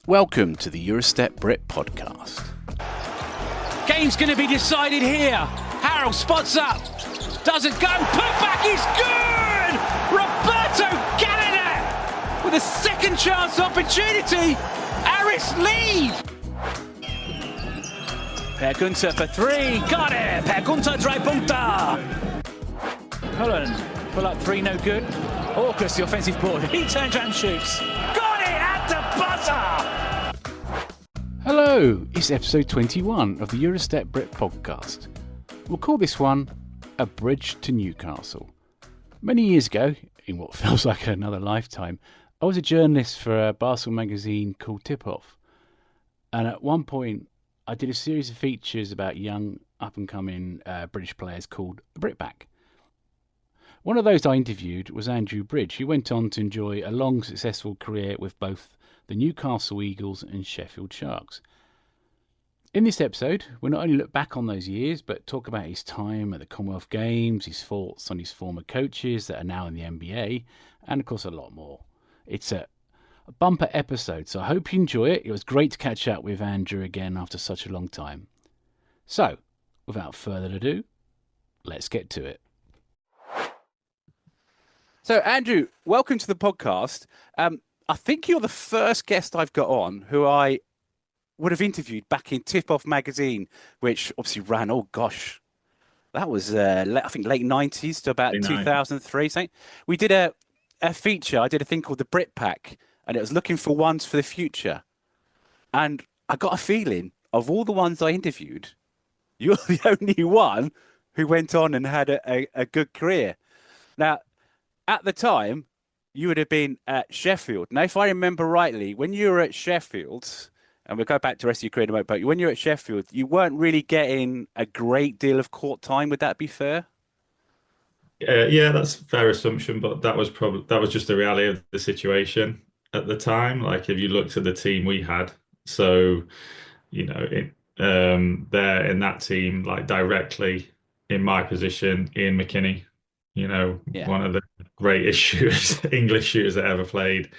Welcome to the Eurostep Brit podcast. Game's going to be decided here. Harold spots up, doesn't go, put back is good! Roberto Gallina with a second chance opportunity. Aris lead. Per Gunter for three, got it! Per Gunter, drei Punkte. Cullen, pull up three, no good. Orcus, the offensive board, he turns around and shoots. Got it at the buzzer! Hello, it's episode 21 of the Eurostep Brit podcast. We'll call this one A Bridge to Newcastle. Many years ago, in what feels like another lifetime, I was a journalist for a basketball magazine called Tip Off. And at one point, I did a series of features about young, up-and-coming British players called Brit Back. One of those I interviewed was Andrew Bridge, who went on to enjoy a long, successful career with both the Newcastle Eagles and Sheffield Sharks. In this episode, we'll not only look back on those years, but talk about his time at the Commonwealth Games, his thoughts on his former coaches that are now in the NBA, and of course a lot more. It's a bumper episode, so I hope you enjoy it. It was great to catch up with Andrew again after such a long time. So, without further ado, let's get to it. So, Andrew, welcome to the podcast. I think you're the first guest I've got on who I would have interviewed back in Tip Off magazine, which obviously ran, that was, I think, late 90s to about 2003. Something. We did a feature. I did a thing called the Brit Pack, and it was looking for ones for the future. And I got a feeling, of all the ones I interviewed, you're the only one who went on and had a good career. Now, at the time, you would have been at Sheffield. Now, if I remember rightly, when you were at Sheffield, and we'll go back to the rest of your career in a moment, but when you were at Sheffield, you weren't really getting a great deal of court time. Would that be fair? Yeah, that's a fair assumption, but that was just the reality of the situation at the time. Like, if you looked at the team we had, so there in that team, like directly in my position, Ian McKinney, one of the greatest shooters, English shooters that ever played,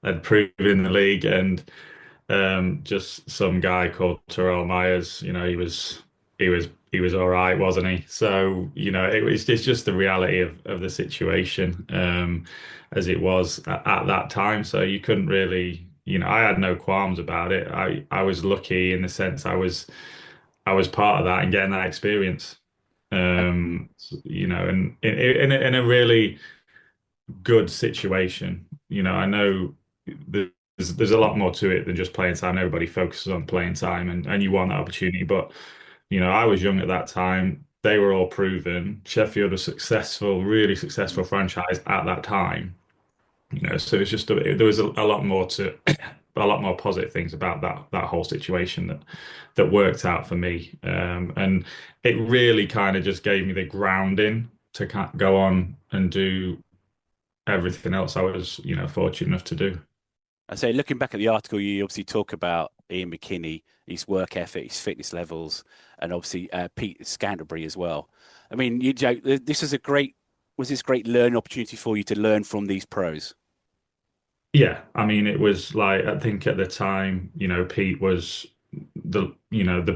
had proven in the league, and just some guy called Terrell Myers, he was all right, wasn't he? So it's just the reality of the situation as it was at that time. So you couldn't really, I had no qualms about it. I was lucky in the sense I was part of that and getting that experience. And in a really good situation. I know there's a lot more to it than just playing time. Everybody focuses on playing time, and you want that opportunity. But I was young at that time. They were all proven. Sheffield was successful, really successful franchise at that time. So it's just there was a lot more to a lot more positive things about that whole situation that worked out for me, and it really kind of just gave me the grounding to go on and do everything else I was fortunate enough to do. I say, looking back at the article, you obviously talk about Ian McKinney, his work ethic, his fitness levels, and obviously Pete Scantlebury as well. I mean, this is was this great learning opportunity for you to learn from these pros? Yeah, I mean, it was like, I think at the time, Pete was the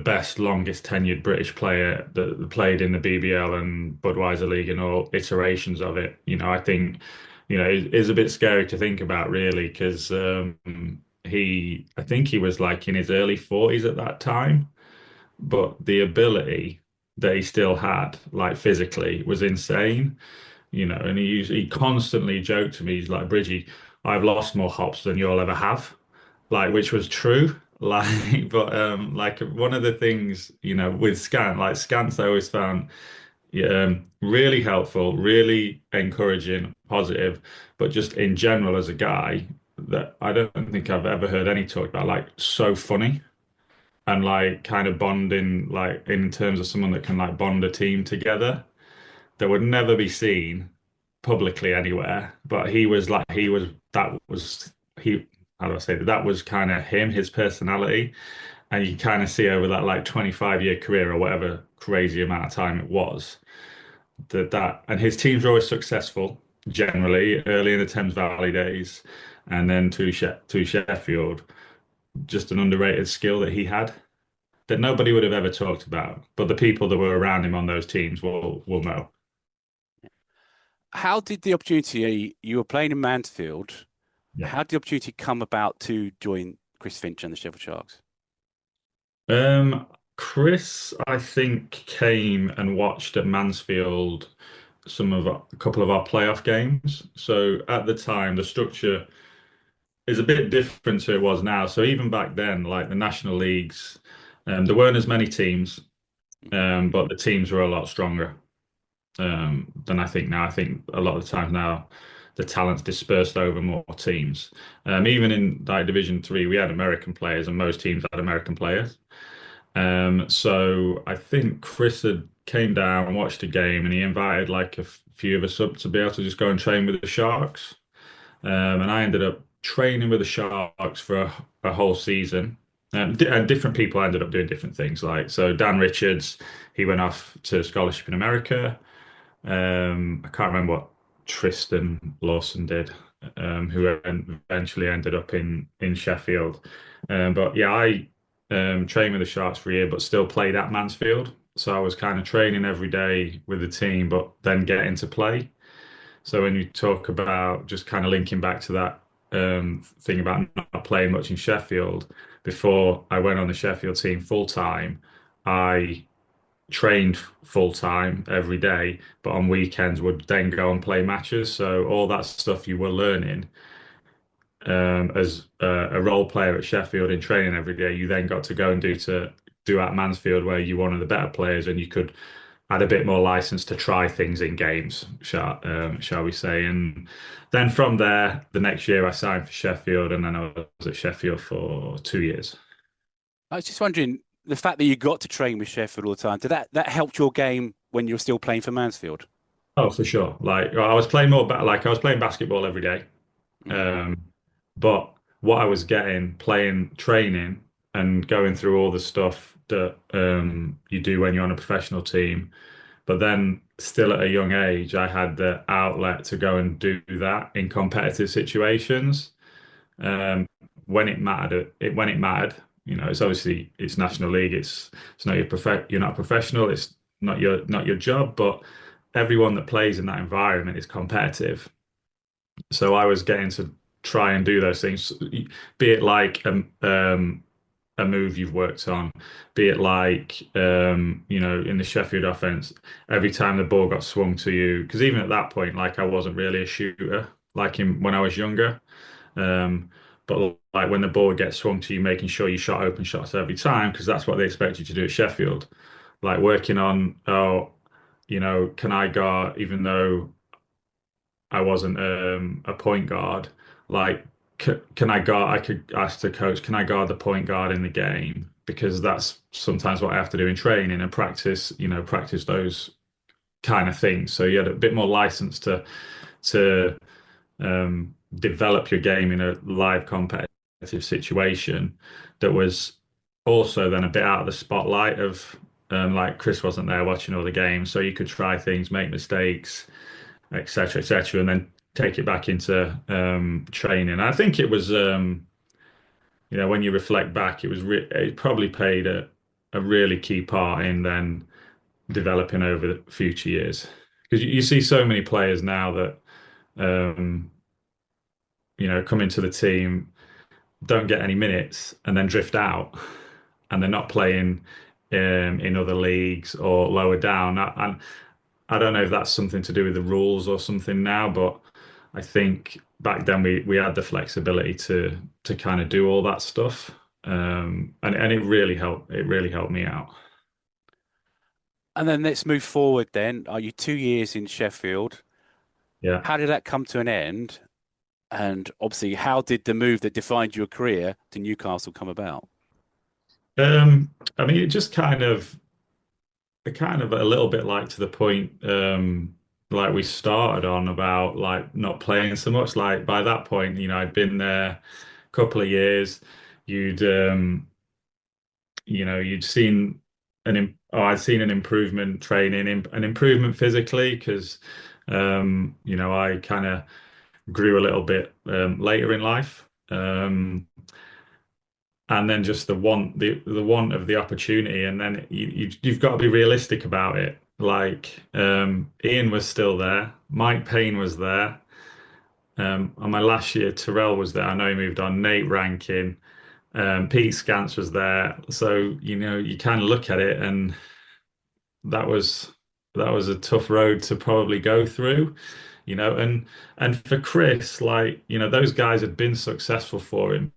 best, longest tenured British player that played in the BBL and Budweiser League and all iterations of it. I think, it is a bit scary to think about, really, because I think he was like in his early 40s at that time, but the ability that he still had, like physically, was insane. And he constantly joked to me, he's like, "Bridgie, I've lost more hops than you'll ever have," which was true. But one of the things, with Scants, I always found really helpful, really encouraging, positive, but just in general as a guy, that I don't think I've ever heard any talk about, so funny and kind of bonding, in terms of someone that can bond a team together, that would never be seen publicly anywhere. But that was kind of him, his personality. And you kind of see over that 25-year career or whatever crazy amount of time it was, that and his teams were always successful, generally, early in the Thames Valley days, and then to Sheffield. just an underrated skill that he had that nobody would have ever talked about, but the people that were around him on those teams will know. How did the opportunity, you were playing in Mansfield, Yeah. how did the opportunity come about to join Chris Finch and the Sheffield Sharks? Chris, I think, came and watched at Mansfield a couple of our playoff games. So at the time, the structure is a bit different to it was now. So even back then, like the national leagues, there weren't as many teams, but the teams were a lot stronger than I think now. I think a lot of the times now, the talent's dispersed over more teams. Even in like Division Three, we had American players, and most teams had American players. So I think Chris had came down and watched a game, and he invited like a few of us up to be able to just go and train with the Sharks. And I ended up training with the Sharks for a whole season. And different people ended up doing different things. Like so, Dan Richards, he went off to scholarship in America. I can't remember what Tristan Lawson did, who eventually ended up in Sheffield. But yeah, I trained with the Sharks for a year, but still played at Mansfield. So I was kind of training every day with the team, but then getting to play. So when you talk about just kind of linking back to that thing about not playing much in Sheffield, before I went on the Sheffield team full time, I trained full time every day, but on weekends would then go and play matches. So all that stuff you were learning as a role player at Sheffield in training every day, you then got to go and do at Mansfield, where you're one of the better players and you could had a bit more license to try things in games, shall we say. And then from there, the next year I signed for Sheffield, and then I was at Sheffield for 2 years. I was just wondering, the fact that you got to train with Sheffield all the time, did that help your game when you were still playing for Mansfield? Oh, for sure. Like I was playing more, like I was playing basketball every day. Mm. Um, but what I was getting, playing, training, and going through all the stuff that you do when you're on a professional team. But then, still at a young age, I had the outlet to go and do that in competitive situations um, when it mattered. When it mattered, it's obviously it's National League. It's not you're not a professional. It's not your job. But everyone that plays in that environment is competitive. So I was getting to try and do those things, be it like a move you've worked on, be it like in the Sheffield offense, every time the ball got swung to you, because even at that point, like I wasn't really a shooter, like when I was younger. Um, but like when the ball would get swung to you, making sure you shot open shots every time, because that's what they expect you to do at Sheffield. Like working on, can I guard, even though I wasn't a point guard. Like, can I guard? I could ask the coach, can I guard the point guard in the game? Because that's sometimes what I have to do in training and practice. Practice those kind of things. So you had a bit more license to develop your game in a live competitive situation that was also then a bit out of the spotlight of like Chris wasn't there watching all the games, so you could try things, make mistakes, etc., and then take it back into training. I think it was, when you reflect back, it probably played a really key part in then developing over the future years. Because you see so many players now that, come into the team, don't get any minutes, and then drift out, and they're not playing in other leagues or lower down. And I don't know if that's something to do with the rules or something now, but I think back then we had the flexibility to kind of do all that stuff, and it really helped. It really helped me out. And then let's move forward then. Are you 2 years in Sheffield? Yeah. How did that come to an end? And obviously, how did the move that defined your career to Newcastle come about? I mean, it kind of a little bit like to the point like we started on about like not playing so much. Like by that point, I'd been there a couple of years. You'd you'd seen I'd seen an improvement training, an improvement physically because I kind of grew a little bit later in life. and then just the want of the opportunity, and then you've got to be realistic about it. Like Ian was still there, Mike Payne was there. On my last year, Terrell was there. I know he moved on. Nate Rankin, Pete Scance was there. So you kind of look at it, and that was that was a tough road to probably go through. And for Chris, like those guys had been successful for him.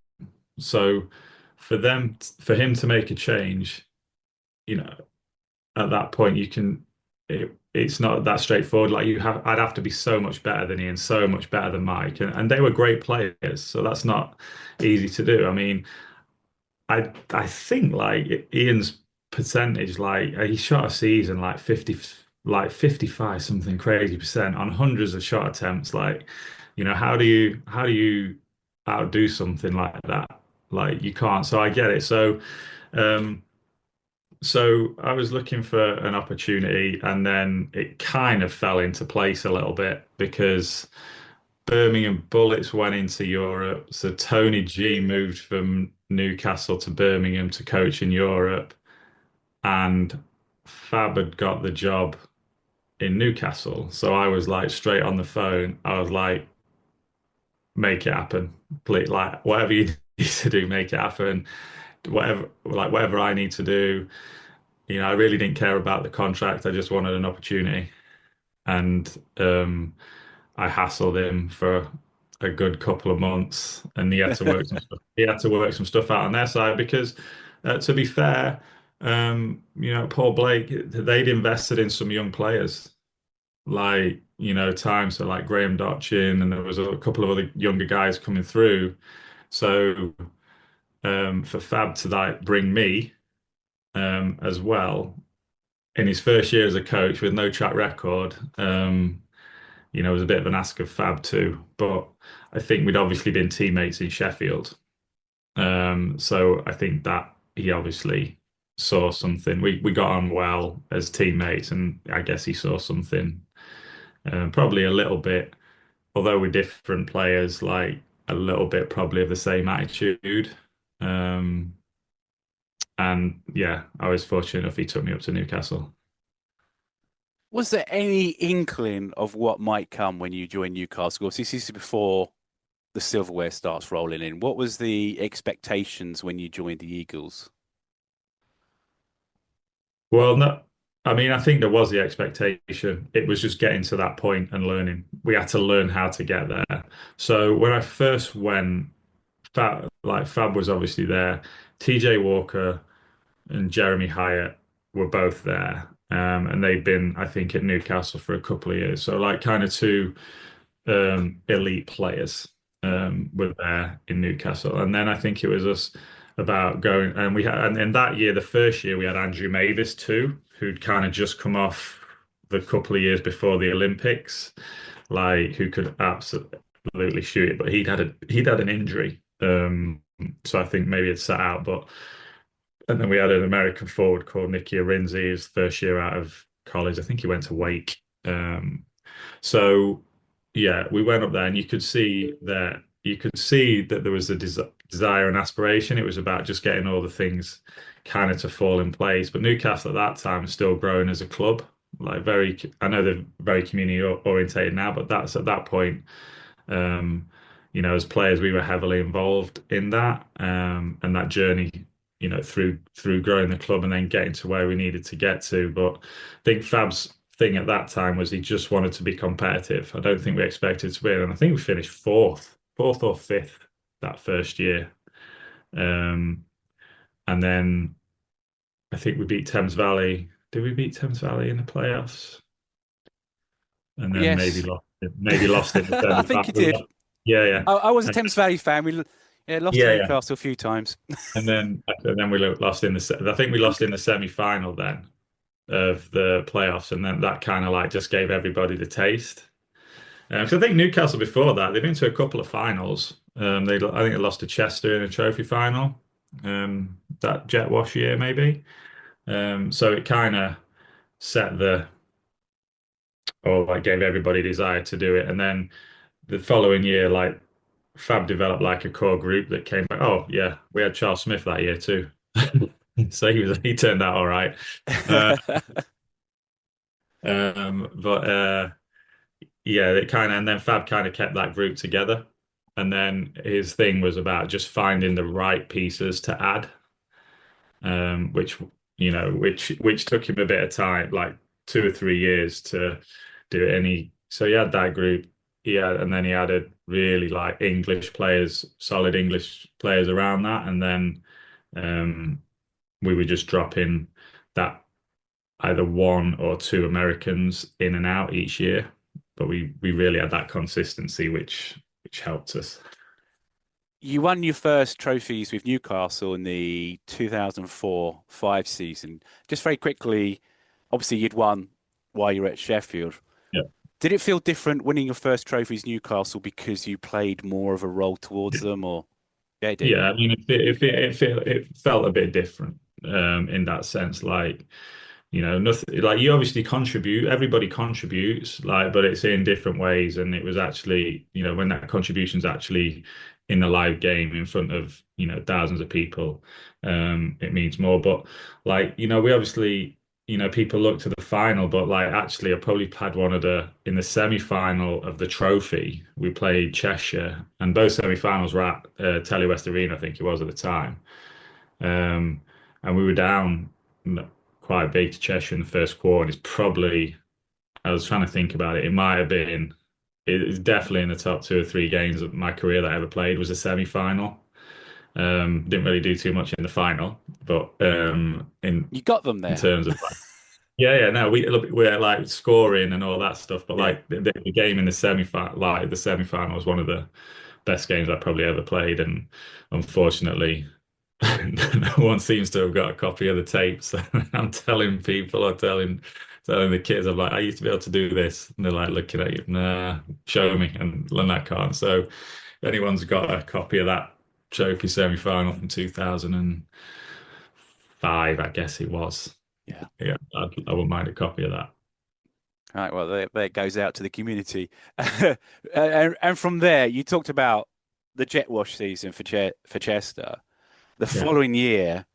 So for him to make a change, you know, at that point it's not that straightforward. Like I'd have to be so much better than Ian, so much better than Mike, and they were great players. So that's not easy to do. I mean, I think like Ian's percentage, like he shot a season like 50, like 55 something crazy percent on hundreds of shot attempts. Like, how do you outdo something like that? Like you can't. So I get it. Um, so I was looking for an opportunity, and then it kind of fell into place a little bit because Birmingham Bullets went into Europe. So Tony G moved from Newcastle to Birmingham to coach in Europe, and Fab had got the job in Newcastle. So I was like straight on the phone. I was like, make it happen. Please, like whatever you need to do, make it happen. Whatever I need to do. I really didn't care about the contract. I just wanted an opportunity. And I hassled him for a good couple of months, and he had to work some stuff. He had to work some stuff out on their side because, to be fair, Paul Blake, they'd invested in some young players, like times so like Graham Dotchin, and there was a couple of other younger guys coming through. So for Fab to like bring me as well in his first year as a coach with no track record. It was a bit of an ask of Fab too, but I think we'd obviously been teammates in Sheffield. So I think that he obviously saw something. We got on well as teammates, and I guess he saw something. Probably a little bit, although we're different players, like a little bit probably of the same attitude. And yeah, I was fortunate enough he took me up to Newcastle. Was there any inkling of what might come when you joined Newcastle? This is before the silverware starts rolling in. What was the expectations when you joined the Eagles? Well, no, I mean, I think there was the expectation. It was just getting to that point and learning. We had to learn how to get there. So when I first went, Fab was obviously there. TJ Walker and Jeremy Hyatt were both there. And they'd been, I think, at Newcastle for a couple of years. So like kind of two elite players were there in Newcastle. And then I think it was us about going, and we had, and in that year, the first year, we had Andrew Mavis too, who'd kind of just come off the couple of years before the Olympics, like who could absolutely shoot it, but he'd had an injury. So I think maybe it sat out, but and then we had an American forward called Nicky Arinzi, his first year out of college. I think he went to Wake. So yeah, we went up there, and you could see that there was a desire and aspiration. It was about just getting all the things kind of to fall in place. But Newcastle at that time was still growing as a club, like I know they're very community orientated now, but that's at that point. As players, we were heavily involved in that, and that journey, through growing the club and then getting to where we needed to get to. But I think Fab's thing at that time was he just wanted to be competitive. I don't think we expected to win, and I think we finished fourth or fifth that first year. And then I think we beat Thames Valley. Did we beat Thames Valley in the playoffs? And then Yes. maybe lost in the I think you did. Yeah, yeah. I was a Thames Valley fan. We lost to Newcastle a few times. And then we lost I think we lost in the semi-final then of the playoffs, and then that kind of like just gave everybody the taste. Because I think Newcastle before that they've been to a couple of finals. I think they lost to Chester in a trophy final. That Jet Wash year maybe. So it kind of set gave everybody desire to do it, and then the following year, like Fab developed like a core group that came back. Oh yeah, we had Charles Smith that year too. So he turned out all right. Uh, but yeah, it kind of, and then Fab kind of kept that group together. And then his thing was about just finding the right pieces to add, which which took him a bit of time, like 2 or 3 years to do it. So he had that group, and then he added really like English players, solid English players around that, and then um, we would just drop in that either one or two Americans in and out each year. But we really had that consistency, which helped us. You won your first trophies with Newcastle in the 2004-05 season. Just very quickly, obviously you'd won while you were at Sheffield. Yeah. Did it feel different winning your first trophies Newcastle because you played more of a role towards them, or yeah, it did. Yeah, I mean, it felt a bit different in that sense. Like, nothing like you obviously contribute, everybody contributes, like, but it's in different ways. And it was actually, when that contribution's actually in a live game in front of, thousands of people, it means more. But like, we obviously, people look to the final, but like actually I probably had one of in the semi-final of the trophy, we played Cheshire, and both semi-finals were at Telly West Arena, I think it was at the time. And we were down quite big to Cheshire in the first quarter. It's probably, I was trying to think about it. It might have been, it's definitely in the top 2 or 3 games of my career that I ever played was a semi-final. Didn't really do too much in the final, but in You got them there. terms of like, yeah, no, we're like scoring and all that stuff, but Yeah. like the game in the semi-final, like the semi-final was one of the best games I probably ever played, and unfortunately, no one seems to have got a copy of the tapes. I'm telling people, telling the kids, I'm like, I used to be able to do this, and they're like looking at you, nah, show me, and I can't. So, if anyone's got a copy of that trophy semi-final from 2005, I guess it was. Yeah. Yeah, I wouldn't mind a copy of that. All right. Well, there it goes out to the community. And from there, you talked about the jet wash season for Chester. The Yeah, following year,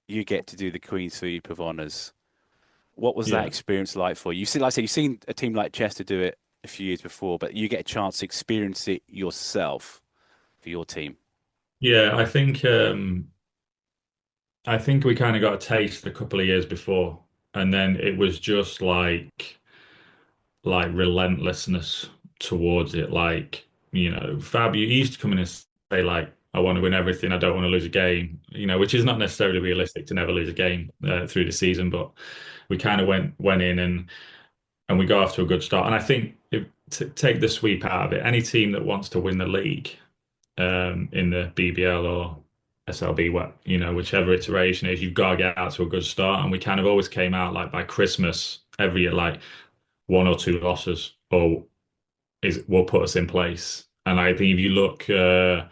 you get to do the Queen's Sweep of Honours. What was that yeah. experience like for you? You see, like I said, you've seen a team like Chester do it a few years before, but you get a chance to experience it yourself for your team. Yeah, I think we kind of got a taste a couple of years before, and then it was just like relentlessness towards it. Like, Fab, you used to come in and say like, I want to win everything. I don't want to lose a game, which is not necessarily realistic to never lose a game through the season, but we kind of went in and we got off to a good start. And I think to take the sweep out of it, any team that wants to win the league in the BBL or SLB, whichever iteration is, you've got to get out to a good start. And we kind of always came out like by Christmas every year, like 1 or 2 losses, or will put us in place. And I think if you look over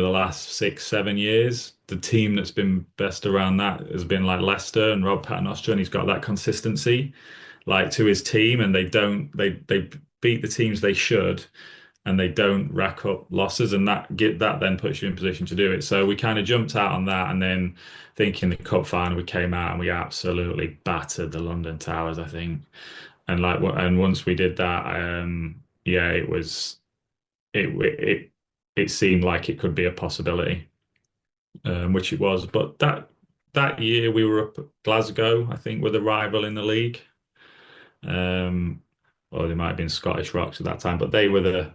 the last 6, 7 years, the team that's been best around that has been like Leicester and Rob Paternoster, and he's got that consistency like to his team, and they beat the teams they should, and they don't rack up losses, and that then puts you in position to do it. So we kind of jumped out on that, and then thinking the cup final, we came out and we absolutely battered the London Towers, I think. And once we did that, yeah, it seemed like it could be a possibility, which it was. But that year we were up at Glasgow, I think, with a rival in the league. Or they might have been Scottish Rocks at that time, but they were the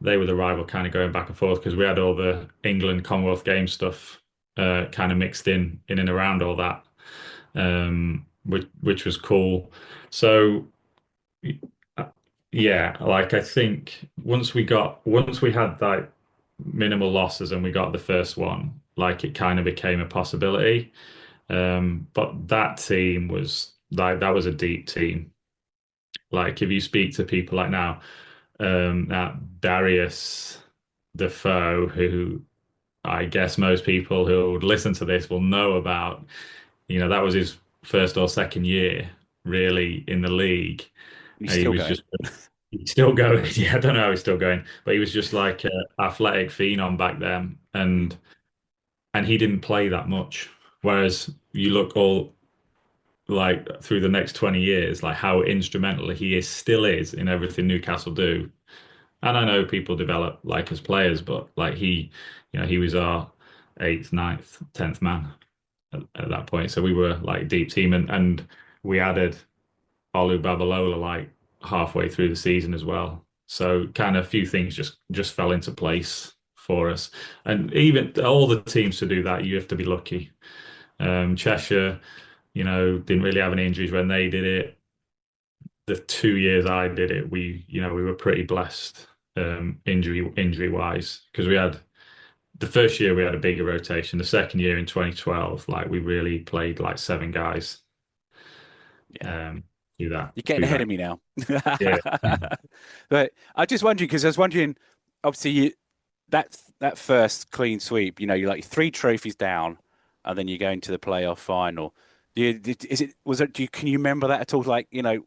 rival, kind of going back and forth because we had all the England Commonwealth Games stuff kind of mixed in and around all that, which was cool. So yeah, like I think once we had like minimal losses and we got the first one, like it kind of became a possibility. But that team was like that was a deep team. Like if you speak to people like now, that Darius Defoe, who I guess most people who would listen to this will know about, that was his first or second year really in the league. He's He still was going. just He's still going. Yeah, I don't know how he's still going, but he was just like an athletic phenom back then, and he didn't play that much. Whereas you look all like through the next 20 years, like how instrumental he is still is in everything Newcastle do. And I know people develop like as players, but like he was our eighth, ninth, 10th man at that point. So we were like deep team, and we added Olu Babalola like halfway through the season as well. So kind of a few things just fell into place for us. And even all the teams to do that, you have to be lucky. Cheshire, didn't really have any injuries when they did it. The 2 years I did it, we were pretty blessed injury wise because we had the first year we had a bigger rotation. The second year in 2012, like we really played like seven guys. Yeah. Do that. You're getting ahead of me now. Yeah. But I just wondering because I was wondering, obviously, that first clean sweep, you're like three trophies down, and then you go into the playoff final. Can you remember that at all? Like, Yeah.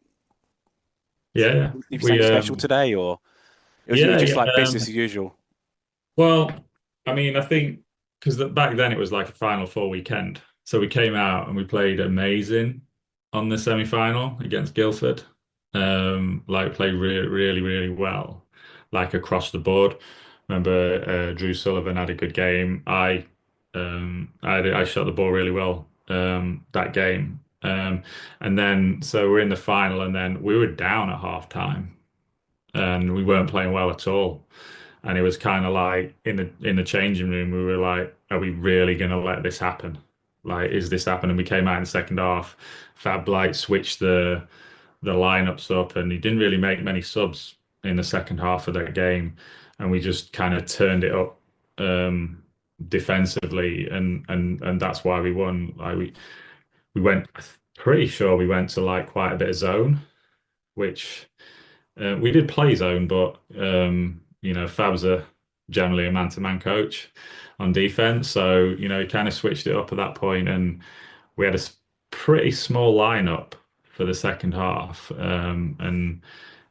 anything special today, or it was Yeah, just like yeah. business as usual? Well, I mean, I think because back then it was like a Final Four weekend. So we came out and we played amazing on the semi-final against Guildford. Like played really, really well, like across the board. Remember, Drew Sullivan had a good game. I shot the ball really well that game. And then so we're in the final, and then we were down at half time, and we weren't playing well at all. And it was kind of like in the changing room, we were like, "Are we really going to let this happen? Like, is this happening?" We came out in the second half. Fab Blight switched the lineups up, and he didn't really make many subs in the second half of that game, and we just kind of turned it up defensively, and that's why we won. Like we went, pretty sure we went to like quite a bit of zone, which we did play zone, but Fab's generally a man-to-man coach on defense, so he kind of switched it up at that point, and we had a pretty small lineup for the second half, and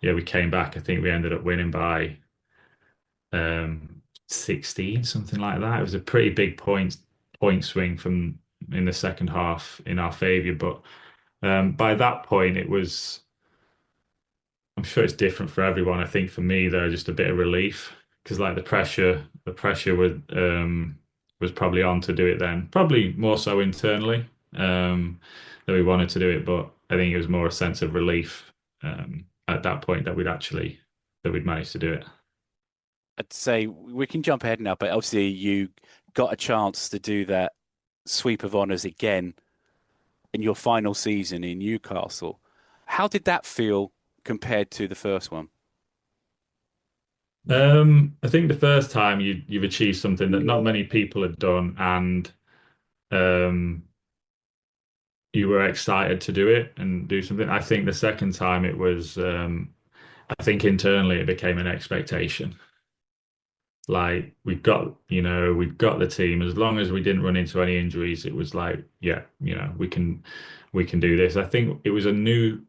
yeah, we came back. I think we ended up winning by 16, something like that. It was a pretty big point swing from in the second half in our favour, but by that point it was. I'm sure it's different for everyone. I think for me, though, just a bit of relief because like the pressure was probably on to do it then. Probably more so internally that we wanted to do it, but I think it was more a sense of relief at that point that we'd managed to do it. I'd say we can jump ahead now, but obviously you got a chance to do that sweep of honours again in your final season in Newcastle. How did that feel compared to the first one? I think the first time you've achieved something that not many people had done, and um, you were excited to do it and do something. I think the second time it was, I think internally it became an expectation. Like we've got the team. As long as we didn't run into any injuries, it was like, yeah, we can do this. I think it was a new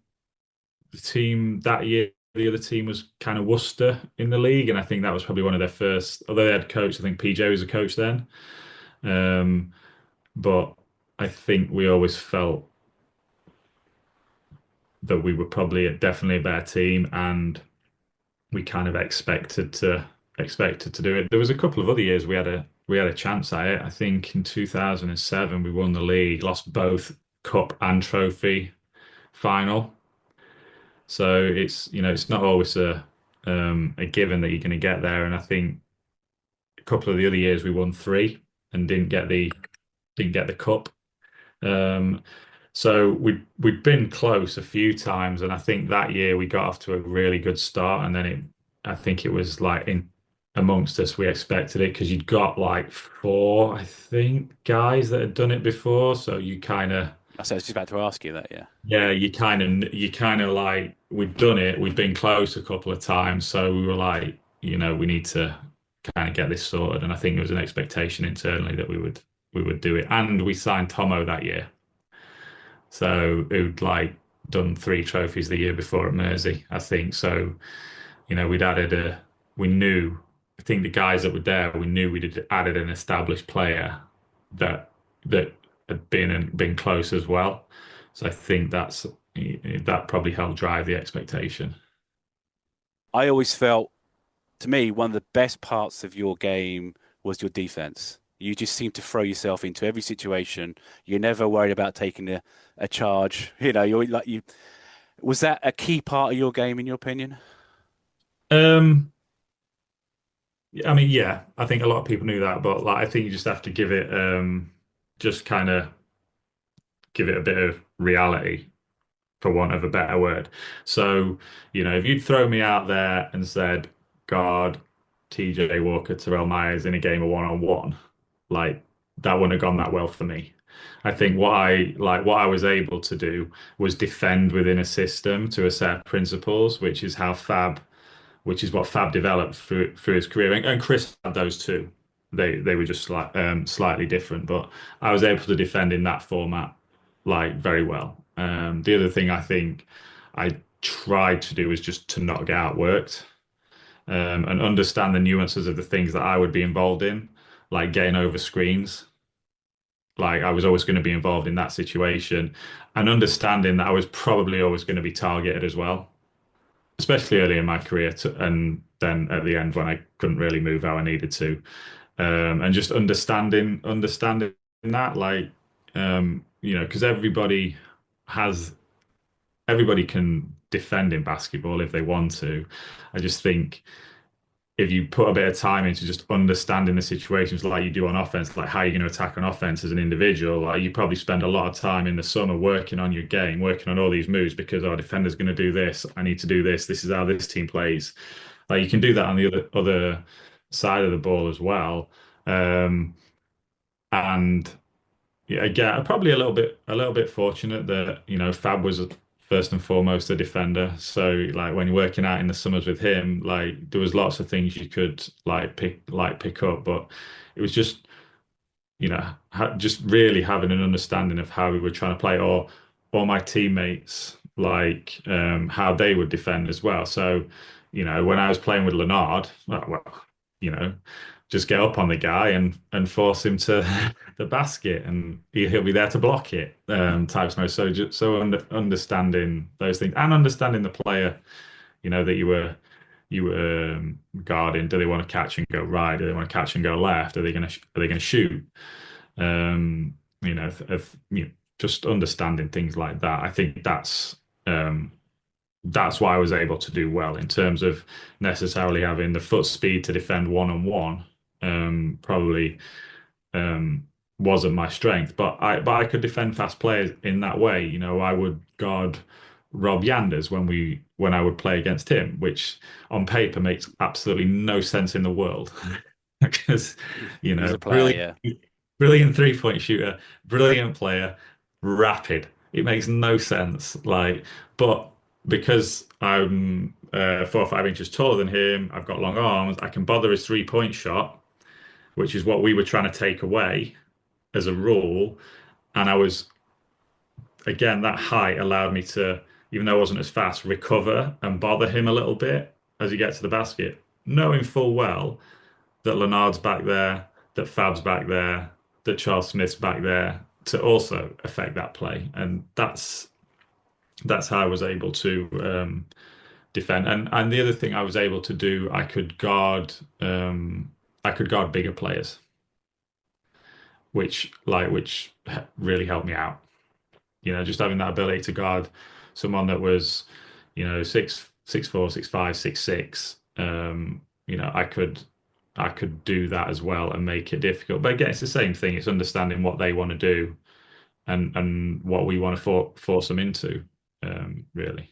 team that year. The other team was kind of Worcester in the league, and I think that was probably one of their first. Although they had coach, I think PJ was a coach then. But I think we always felt that we were probably definitely a better team, and we kind of expected to do it. There was a couple of other years we had a chance at it. I think in 2007 we won the league, lost both cup and trophy final. So it's not always a given that you're going to get there. And I think a couple of the other years we won three and didn't get the cup. So we'd been close a few times, and I think that year we got off to a really good start, and then I think it was like in amongst us we expected it because you'd got like four, I think, guys that had done it before, so you kind of I was just about to ask you that, yeah. yeah, you kind of like we'd done it, we'd been close a couple of times, so we were like, we need to kind of get this sorted, and I think it was an expectation internally that we would do it, and we signed Tomo that year. So it would like done 3 trophies the year before at Mersey, I think. So, we knew, I think the guys that were there, we knew we'd added an established player that had been close as well. So I think that probably helped drive the expectation. I always felt, to me, one of the best parts of your game was your defense. You just seem to throw yourself into every situation. You're never worried about taking a charge. You're like you. Was that a key part of your game, in your opinion? Um, I mean, yeah, I think a lot of people knew that, but like, I think you just have to just kind of give it a bit of reality, for want of a better word. So, if you'd throw me out there and said, guard TJ Walker, Terrell Myers in a game of one-on-one, like that wouldn't have gone that well for me. I think what I was able to do was defend within a system to a set of principles, which is what Fab developed through his career, and Chris had those too. They were just slightly different, but I was able to defend in that format like very well. The other thing I think I tried to do was just to not get outworked, and understand the nuances of the things that I would be involved in, like getting over screens. Like I was always going to be involved in that situation, and understanding that I was probably always going to be targeted as well, especially early in my career, and then at the end when I couldn't really move how I needed to, and just understanding that, like, because everybody can defend in basketball if they want to. I just think if you put a bit of time into just understanding the situations like you do on offense, like how you're going to attack on offense as an individual, like you probably spend a lot of time in the summer working on your game, working on all these moves because our defender's going to do this. I need to do this. This is how this team plays. Like you can do that on the other side of the ball as well. And yeah, again, I'm probably a little bit fortunate that, Fab was first and foremost a defender. So like when you're working out in the summers with him, like there was lots of things you could pick up, but it was just, just really having an understanding of how we were trying to play, or my teammates, like how they would defend as well. So, when I was playing with Leonard, well, you know, just get up on the guy and force him to the basket, and he'll be there to block it. Type scenario. So understanding those things and understanding the player, that you were guarding. Do they want to catch and go right? Do they want to catch and go left? Are they gonna shoot? Just understanding things like that. I think that's why I was able to do well in terms of necessarily having the foot speed to defend one-on-one. Probably wasn't my strength, but I could defend fast players in that way. I would guard Rob Yanders when I would play against him, which on paper makes absolutely no sense in the world because He's a player, brilliant, brilliant three-point shooter, brilliant player, rapid. It makes no sense. But because I'm 4 or 5 inches taller than him, I've got long arms, I can bother his three-point shot, which is what we were trying to take away as a rule. And again, that height allowed me to, even though I wasn't as fast, recover and bother him a little bit as he gets to the basket, knowing full well that Leonard's back there, that Fab's back there, that Charles Smith's back there to also affect that play. And that's how I was able to defend. And the other thing I was able to do, I could guard bigger players, which really helped me out. Just having that ability to guard someone that was, 6'4", 6'5", 6'6". I could do that as well and make it difficult. But again, it's the same thing. It's understanding what they want to do and what we want to force them into, really.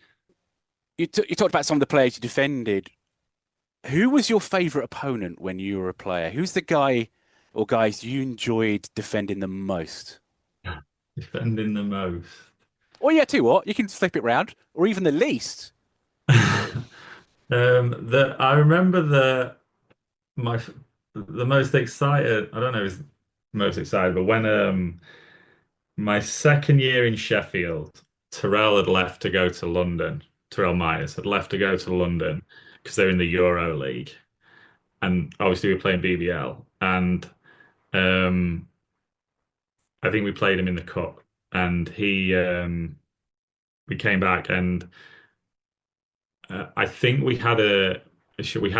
You talked about some of the players you defended. Who was your favorite opponent when you were a player? Who's the guy or guys you enjoyed defending the most? Defending the most. Or yeah, tell you what, you can flip it round, or even the least. I remember the most excited. I don't know if it's most excited, but when my second year in Sheffield, Terrell had left to go to London. Terrell Myers had left to go to London because they're in the Euro League, and obviously we're playing BBL, and um, I think we played him in the cup, and we came back, and I think we had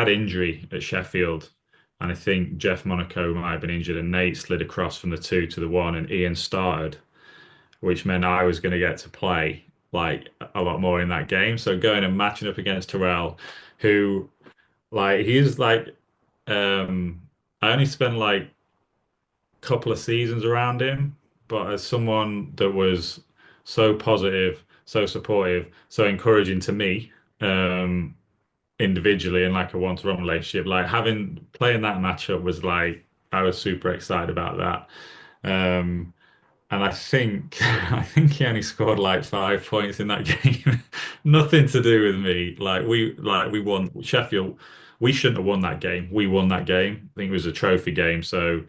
injury at Sheffield, and I think Jeff Monaco might have been injured, and Nate slid across from the 2 to the 1, and Ian started, which meant I was going to get to play like a lot more in that game. So going and matching up against Terrell, who like he's like I only spent like a couple of seasons around him, but as someone that was so positive, so supportive, so encouraging to me, individually and like a one-to-one relationship, like having playing that matchup was like I was super excited about that. And I think I think he only scored like 5 points in that game. Nothing to do with me. Like we won Sheffield. We shouldn't have won that game. We won that game. I think it was a trophy game. So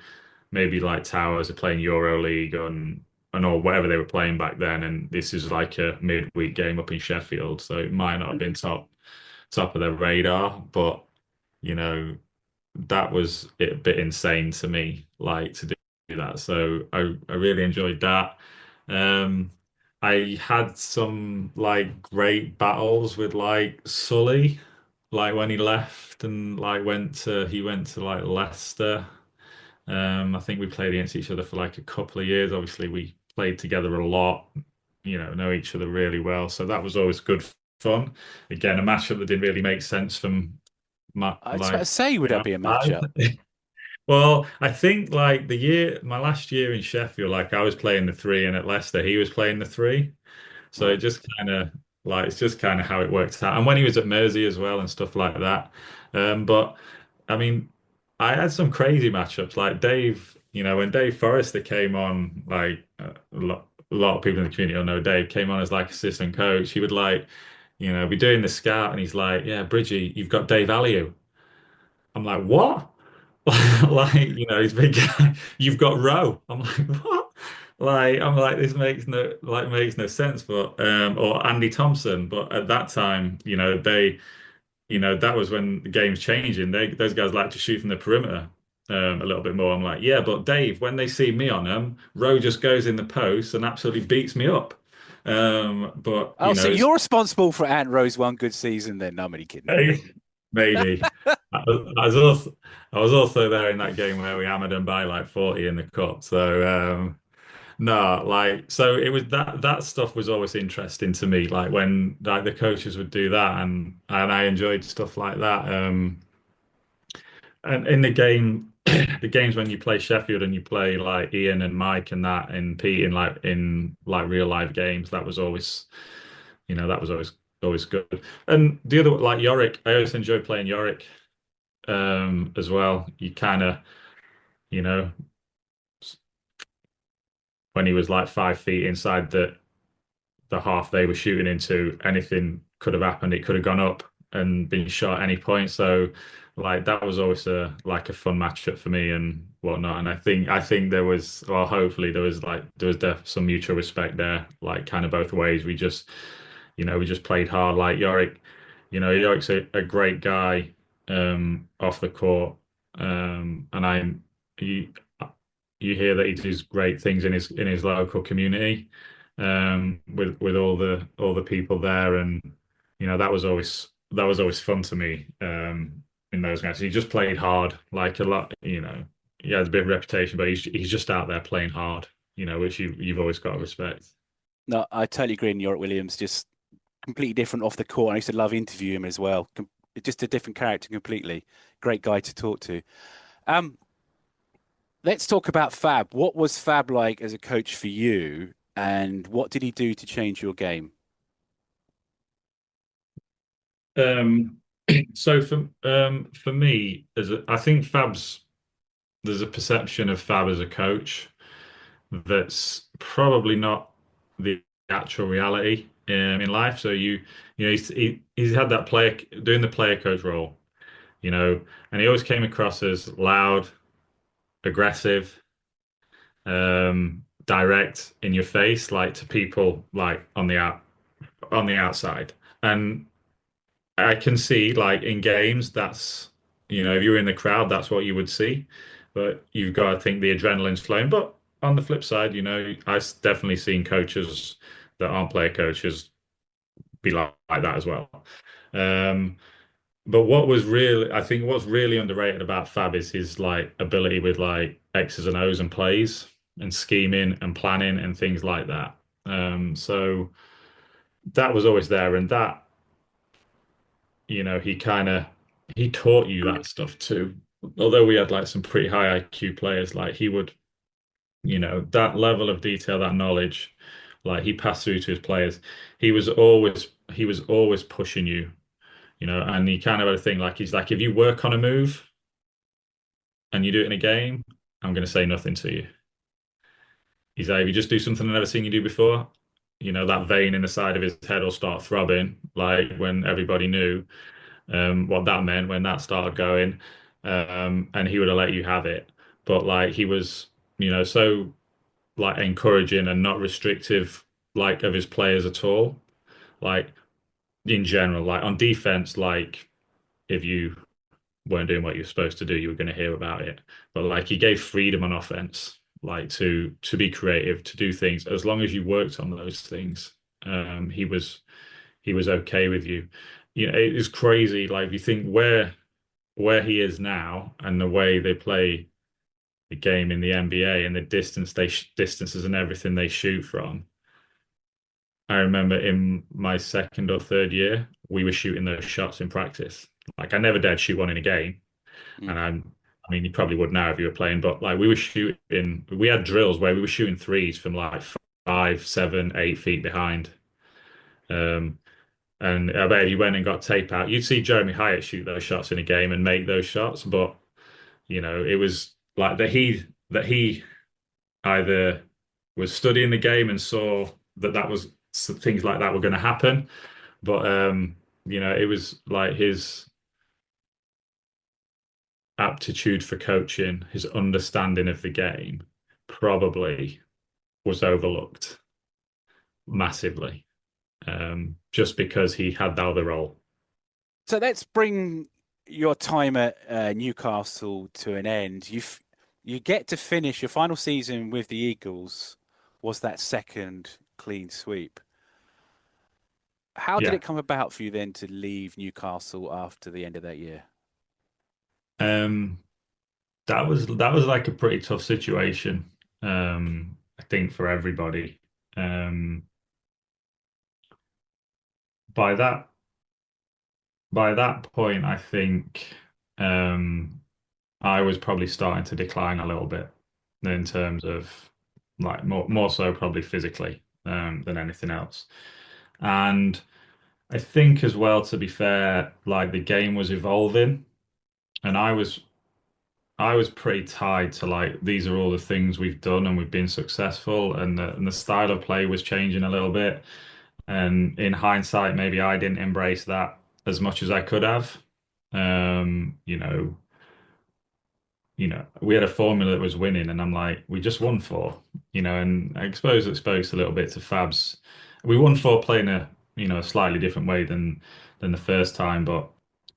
maybe like Towers are playing Euro League and or whatever they were playing back then. And this is like a midweek game up in Sheffield. So it might not have been top of their radar, but you know, that was a bit insane to me, like to do that. So I really enjoyed that. Um, I had some like great battles with like Sully, like when he left and like he went to like Leicester. I think we played against each other for like a couple of years. Obviously, we played together a lot, know each other really well. So that was always good fun. Again, a matchup that didn't really make sense from my I was about to like say, would that be a matchup? well, I think like my last year in Sheffield, like I was playing the three, and at Leicester, he was playing the three. So it Right. just kind of like it's just kind of how it worked out. And when he was at Mersey as well and stuff like that. But I mean, I had some crazy matchups. Like Dave, when Dave Forrester came on, like a lot of people in the community will know Dave came on as like assistant coach. He would like, be doing the scout, and he's like, "Yeah, Bridgie, you've got Dave Aliu." I'm like, "What?" Like, he's big guy. You've got Rowe. I'm like, what? Like, I'm like, this makes no sense. But or Andy Thompson. But at that time, that was when the game's changing. Those guys like to shoot from the perimeter a little bit more. I'm like, yeah, but Dave, when they see me on them, Rowe just goes in the post and absolutely beats me up. But Oh, so it's you're responsible for Ant Rose one good season then? No, I'm only kidding. maybe. I was also there in that game where we hammered them by like 40 in the cup. So no, like so it was that stuff was always interesting to me. Like when like the coaches would do that, and I enjoyed stuff like that. And in the game, the games when you play Sheffield and you play like Ian and Mike and that and Pete in like real life games, that was always good. And the other like Yorick, I always enjoy playing Yorick as well. You kind of, you know, when he was like 5 feet inside the half they were shooting into, anything could have happened. It could have gone up and been shot at any point. So like that was always a fun matchup for me and whatnot. And I think there was well, hopefully there was some mutual respect there, like kind of both ways. We just played hard. Like Yorick's a great guy off the court. And you, you hear that he does great things in his local community with all the people there, and that was always fun to me in those guys. He just played hard, like a lot. He has a bit of reputation, but he's just out there playing hard. Which you've always got to respect. No, I totally agree. And Yorick Williams just completely different off the court. I used to love interviewing him as well. Just a different character completely. Great guy to talk to. Um, let's talk about Fab. What was Fab like as a coach for you, and what did he do to change your game? Um, so for me, I think there's a perception of Fab as a coach that's probably not the actual reality in life. So he's had that player doing the player coach role, and he always came across as loud, aggressive, direct in your face, like to people like on the outside. And I can see like in games that's if you're in the crowd, that's what you would see. But you've got to think the adrenaline's flowing. But on the flip side, I've definitely seen coaches that aren't player coaches be like that as well. Um, but I think what's really underrated about Fab is his like ability with like X's and O's and plays and scheming and planning and things like that. So that was always there, and that he taught you that stuff too. Although we had like some pretty high IQ players, like he would, that level of detail, that knowledge, like he passed through to his players. He was always pushing you, and he kind of had a thing like he's like, if you work on a move and you do it in a game, I'm going to say nothing to you. He's like, if you just do something I've never seen you do before, that vein in the side of his head will start throbbing, like when everybody knew what that meant when that started going, and he would have let you have it. But like he was, so like encouraging and not restrictive, like of his players at all. Like in general, like on defense, like if you weren't doing what you're supposed to do, you were going to hear about it. But like he gave freedom on offense, like to be creative, to do things as long as you worked on those things. He was okay with you. It is crazy. Like if you think where he is now and the way they play the game in the NBA and the distances and everything they shoot from. I remember in my second or third year, we were shooting those shots in practice. Like I never dared shoot one in a game, and I mean, you probably would now if you were playing, but like we had drills where we were shooting threes from like 5, 7, 8 feet behind. And I bet if you went and got tape out, you'd see Jeremy Hyatt shoot those shots in a game and make those shots. But it was like that he either was studying the game and saw that was things like that were going to happen. But it was like his aptitude for coaching, his understanding of the game probably was overlooked massively, just because he had the other role. So let's bring your time at Newcastle to an end. You get to finish your final season with the Eagles was that second clean sweep. How did it come about for you then to leave Newcastle after the end of that year? That was like a pretty tough situation, I think for everybody. By that point, I think I was probably starting to decline a little bit in terms of like more so probably physically than anything else. And I think as well, to be fair, like the game was evolving, and I was pretty tied to like these are all the things we've done and we've been successful, and the style of play was changing a little bit. And in hindsight, maybe I didn't embrace that as much as I could have. Um, you know, we had a formula that was winning, and I'm like, we just won four, and I suppose it spoke a little bit to Fab's. We won four playing a slightly different way than the first time, but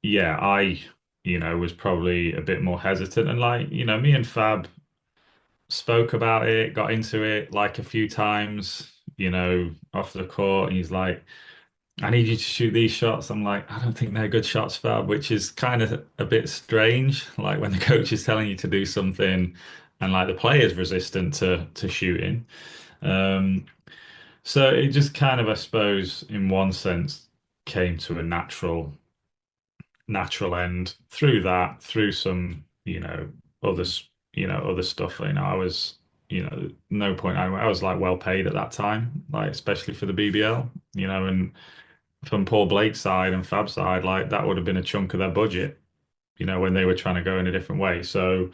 yeah, I was probably a bit more hesitant, and like, me and Fab spoke about it, got into it like a few times, off the court, and he's like, I need you to shoot these shots. I'm like, I don't think they're good shots, Fab, which is kind of a bit strange. Like when the coach is telling you to do something and like the player's resistant to shooting. So it just kind of, I suppose, in one sense, came to a natural end through that, through some, others, other stuff. I was, no point. I was like well paid at that time, like especially for the BBL, and from Paul Blake's side and Fab's side, like that would have been a chunk of their budget, when they were trying to go in a different way. So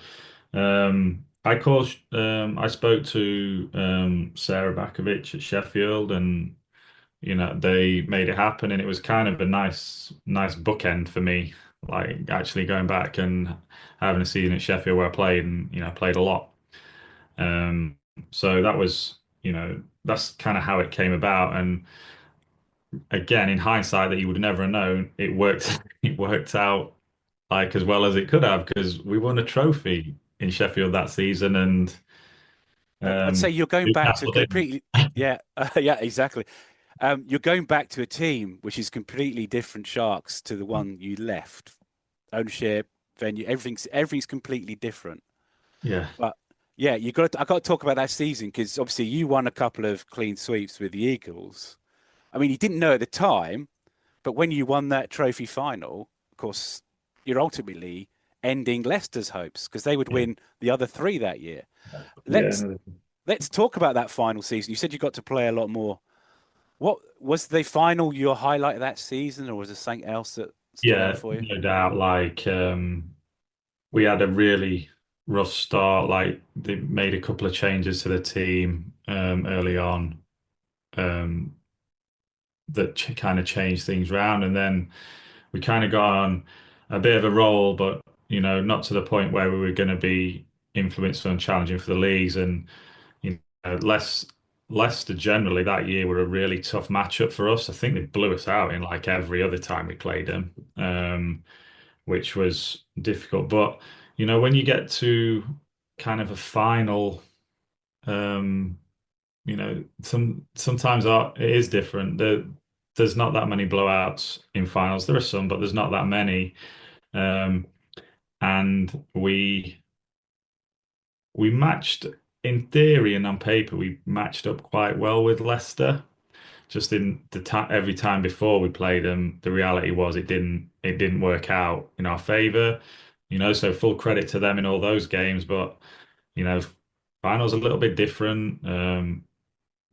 I spoke to Sarah Bakovic at Sheffield, and they made it happen, and it was kind of a nice bookend for me, like actually going back and having a season at Sheffield where I played and played a lot. So that was, that's kind of how it came about. And again, in hindsight, that you would never have known, it worked. It worked out like as well as it could have because we won a trophy in Sheffield that season, and I'd say you're going back to Newcastle didn't. completely, yeah, yeah, exactly. You're going back to a team which is completely different sharks to the one you left. Ownership, venue, everything's completely different. Yeah, But yeah, I got to talk about that season because obviously you won a couple of clean sweeps with the Eagles. I mean, you didn't know at the time, but when you won that trophy final, of course, you're ultimately ending Leicester's hopes because they would yeah, win the other three that year. yeah. Let's let's talk about that final season. You said you got to play a lot more. What was the final your highlight of that season, or was there something else that stood out Yeah, for you? no doubt. Like we had a really rough start. Like they made a couple of changes to the team early on um, that kind of changed things around, and then we kind of got on a bit of a roll, but not to the point where we were going to be influential and challenging for the leagues. And less Leicester generally that year were a really tough matchup for us. I think they blew us out in like every other time we played them, which was difficult. But when you get to kind of a final, um, sometimes it is different. There's not that many blowouts in finals. There are some, but there's not that many. Um, and we matched in theory and on paper, we matched up quite well with Leicester. Just in the time, every time before we played them, the reality was it didn't work out in our favor. So full credit to them in all those games, but you know, finals a little bit different. A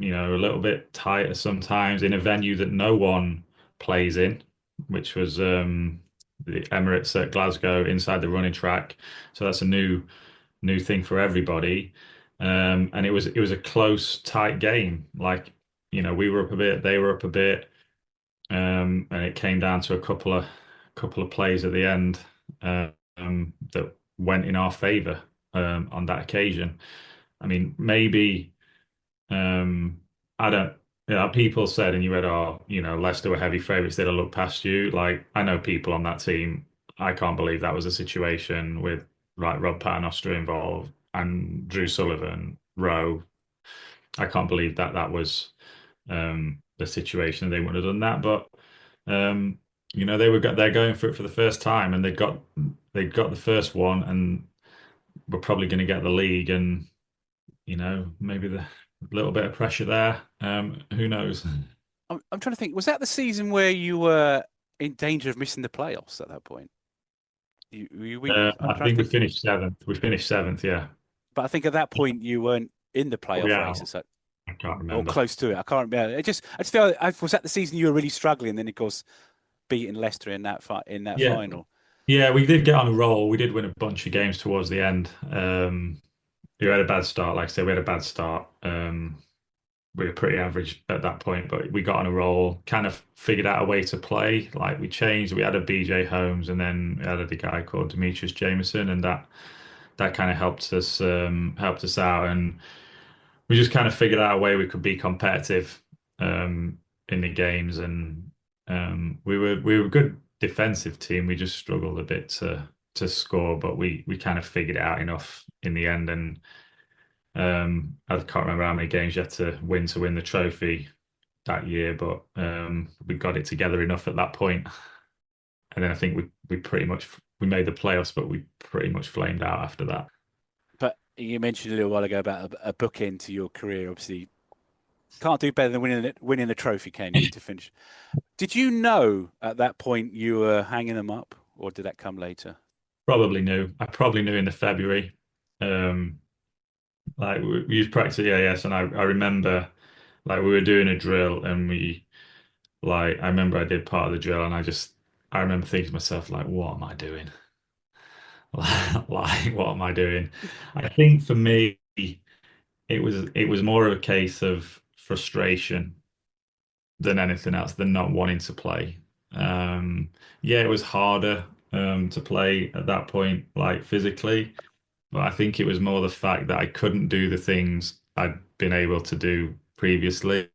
little bit tighter sometimes in a venue that no one plays in, which was the Emirates at Glasgow inside the running track. So that's a new thing for everybody. And it was a close, tight game. Like, we were up a bit, they were up a bit, and it came down to a couple of plays at the end that went in our favour on that occasion. I mean, maybe I don't. People said, and you read, oh, Leicester were heavy favourites. They'd have looked past you. Like, I know people on that team. I can't believe that was a situation with like Rob Paternoster involved and Drew Sullivan, Rowe. I can't believe that was the situation. They wouldn't have done that, but they're going for it for the first time, and they got the first one, and we're probably going to get the league, and maybe the little bit of pressure there. Who knows? I'm trying to think. Was that the season where you were in danger of missing the playoffs at that point? I'm I trying to think we think. finished seventh. We finished seventh, yeah. But I think at that point you weren't in the Were we playoff race out? as such, I can't or remember. close to it. I can't remember. I just feel was that the season you were really struggling, and then of course beating Leicester in that Yeah, final. yeah, we did get on a roll. We did win a bunch of games towards the end. We had a bad start. Like I said, we had a bad start. We were pretty average at that point, but we got on a roll, kind of figured out a way to play. Like we changed, we had a BJ Holmes and then we added a guy called Demetrius Jameson, and that kind of helped us out. And we just kind of figured out a way we could be competitive in the games. And we were a good defensive team. We just struggled a bit to score, but we kind of figured it out enough in the end. And I can't remember how many games you had to win the trophy that year, but we got it together enough at that point. And then I think we pretty much we made the playoffs, but we pretty much flamed out after that. But you mentioned a little while ago about a bookend to your career. Obviously, can't do better than winning the trophy, can you, to finish? Did you know at that point you were hanging them up, or did that come later? Probably knew. I probably knew in the February. Um, like we used practice at EAS, and I remember like we were doing a drill, and I remember I did part of the drill, and I remember thinking to myself like, what am I doing? Like, what am I doing? I think for me, it was more of a case of frustration than anything else, than not wanting to play. Yeah, it was harder to play at that point, like physically, but I think it was more the fact that I couldn't do the things I'd been able to do previously,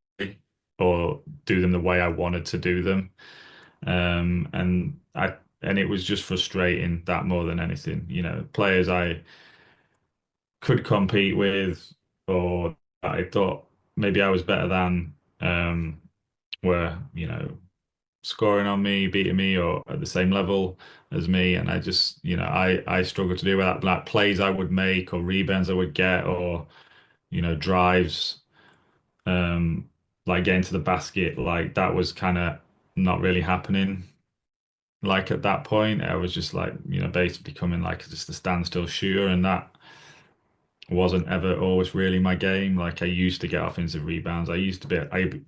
or do them the way I wanted to do them. And it was just frustrating, that more than anything. Players I could compete with, or I thought maybe I was better than, were, scoring on me, beating me, or at the same level as me. And I just, I struggled to do that. Like plays I would make, or rebounds I would get, or, drives, um, like getting to the basket, like that was kind of not really happening. Like at that point, I was just like, basically becoming like just a standstill shooter, and that wasn't ever always really my game. Like I used to get offensive rebounds. I used to be,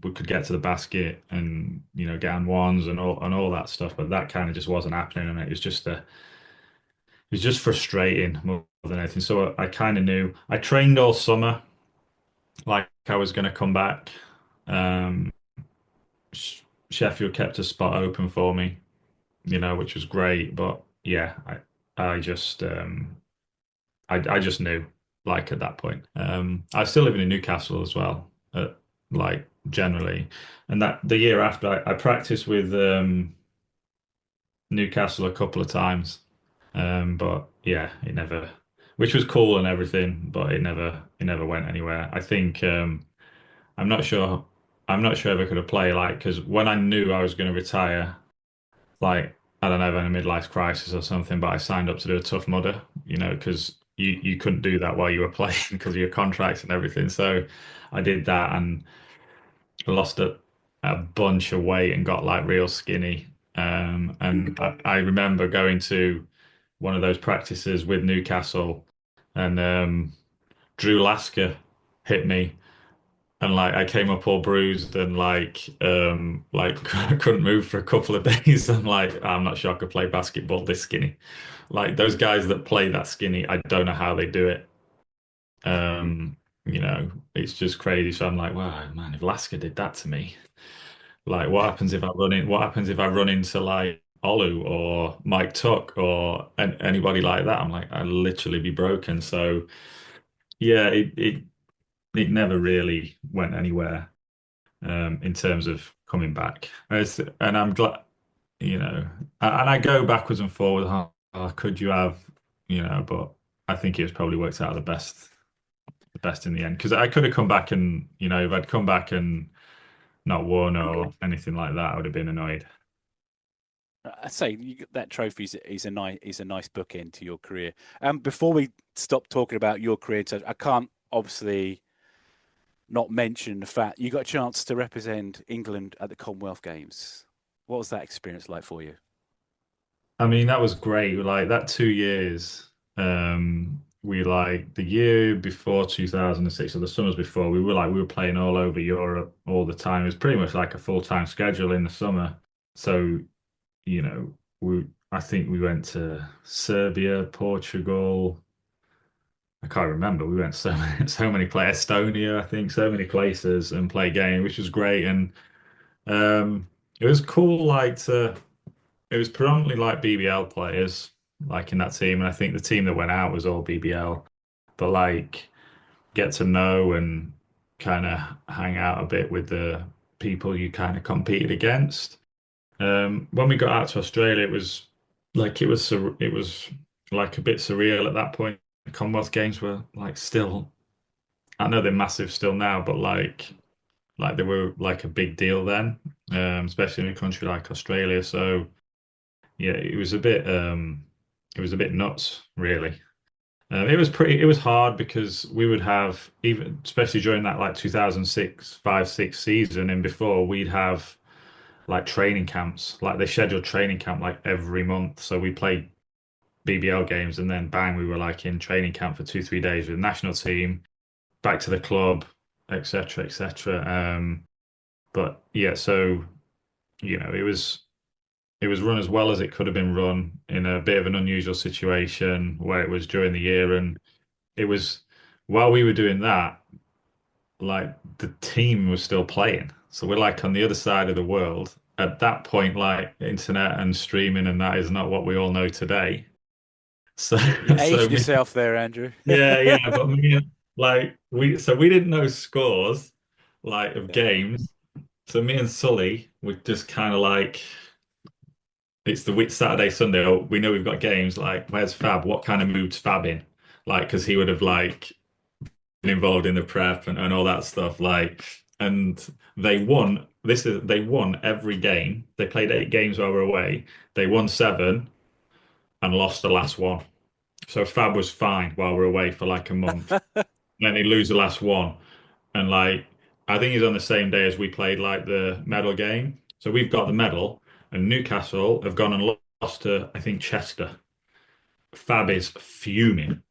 we could get to the basket and get on ones and all that stuff, but that kind of just wasn't happening, and it was just frustrating more than anything. So I kind of knew. I trained all summer, like I was going to come back. Um, Sheffield kept a spot open for me, which was great. But yeah, I just knew, like at that point. I was still living in Newcastle as well, like generally. And that the year after, I practiced with Newcastle a couple of times. But yeah, which was cool and everything, but it never went anywhere. I think I'm not sure. I'm not sure if I could have played, like, because when I knew I was going to retire, like I don't know, if I had a midlife crisis or something, but I signed up to do a Tough Mudder, because you couldn't do that while you were playing because of your contracts and everything. So I did that and lost a bunch of weight and got like real skinny. And I remember going to one of those practices with Newcastle, and Drew Lasker hit me, and like I came up all bruised and like I couldn't move for a couple of days. I'm like, I'm not sure I could play basketball this skinny. Like those guys that play that skinny, I don't know how they do it. It's just crazy. So I'm like, wow, man, if Lasker did that to me, like what happens if I run into like Olu or Mike Tuck or anybody like that? I'm like, I'd literally be broken. So yeah, it never really went anywhere, in terms of coming back. And I'm glad, and I go backwards and forwards. Could you have, but I think it's probably worked out the best in the end, because I could have come back and, if I'd come back and not won or anything like that, I would have been annoyed. I'd say that trophy is a nice bookend to your career. Before we stop talking about your career, so I can't obviously not mention the fact you got a chance to represent England at the Commonwealth Games. What was that experience like for you? I mean, that was great. Like that 2 years, we like the year before 2006, or the summers before, we were playing all over Europe all the time. It was pretty much like a full-time schedule in the summer. So, I think we went to Serbia, Portugal. I can't remember. We went so many, so many places, Estonia, I think, so many places, and play game, which was great. And it was cool, like it was predominantly like BBL players, like in that team, and I think the team that went out was all BBL. But like get to know and kind of hang out a bit with the people you kind of competed against. When we got out to Australia, it was like a bit surreal at that point. The Commonwealth Games were like still, I know they're massive still now, but like they were like a big deal then, especially in a country like Australia. So yeah, it was a bit nuts, really. It was hard because we would have, even especially during that like 2006, 5, 6 season and before, we'd have like training camps, like they scheduled training camp like every month. So we played BBL games and then bang, we were like in training camp for 2, 3 days with the national team, back to the club, etc., etc. But yeah, so it was run as well as it could have been run in a bit of an unusual situation where it was during the year, and it was while we were doing that, like the team was still playing. So we're like on the other side of the world. At that point, like internet and streaming and that is not what we all know today. So You so aged yourself there, Andrew. yeah, yeah, but like we didn't know scores like of Yeah. games. So me and Sully were just kind of like, it's the week Saturday, Sunday. Oh, we know we've got games. Like, where's Fab? What kind of mood's Fab in? Like, because he would have like been involved in the prep and all that stuff. Like, and they won. They won every game. They played 8 games while we were away. They won 7 and lost the last one. So Fab was fine while we were away for like a month. Then he lose the last one, and like I think he's on the same day as we played like the medal game. So we've got the medal, and Newcastle have gone and lost to I think Chester. Fab is fuming,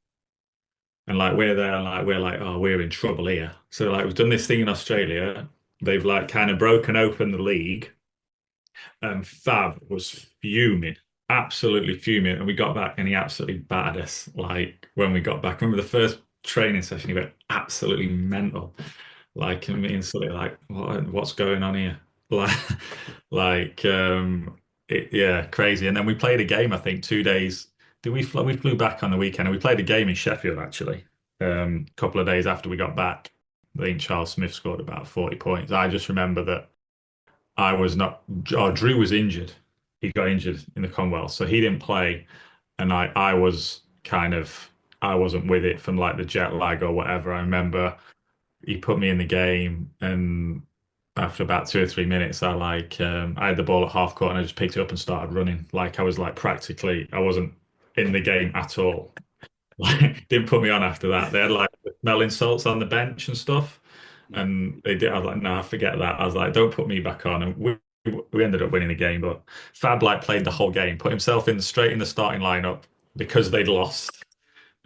and like we're there, and like we're like, oh, we're in trouble here. So like we've done this thing in Australia. They've like kind of broken open the league, and Fab was fuming, absolutely fuming. And we got back, and he absolutely battered us. Like when we got back, I remember the first training session, he went absolutely mental. Like and me and Sully like, what's going on here? Like, yeah, crazy. And then we played a game. I think 2 days. Did we fly? We flew back on the weekend, and we played a game in Sheffield actually. A couple of days after we got back, I think Charles Smith scored about 40 points. I just remember that I was not. Oh, Drew was injured. He got injured in the Commonwealth, so he didn't play, and I was kind of I wasn't with it from like the jet lag or whatever. I remember he put me in the game, and after about 2 or 3 minutes, I had the ball at half court and I just picked it up and started running. Like I was like practically I wasn't in the game at all. Like didn't put me on after that. They had like smelling salts on the bench and stuff, and they did. I was like, nah, forget that. I was like, don't put me back on. And we ended up winning the game, but Fab like played the whole game, put himself in straight in the starting lineup because they'd lost,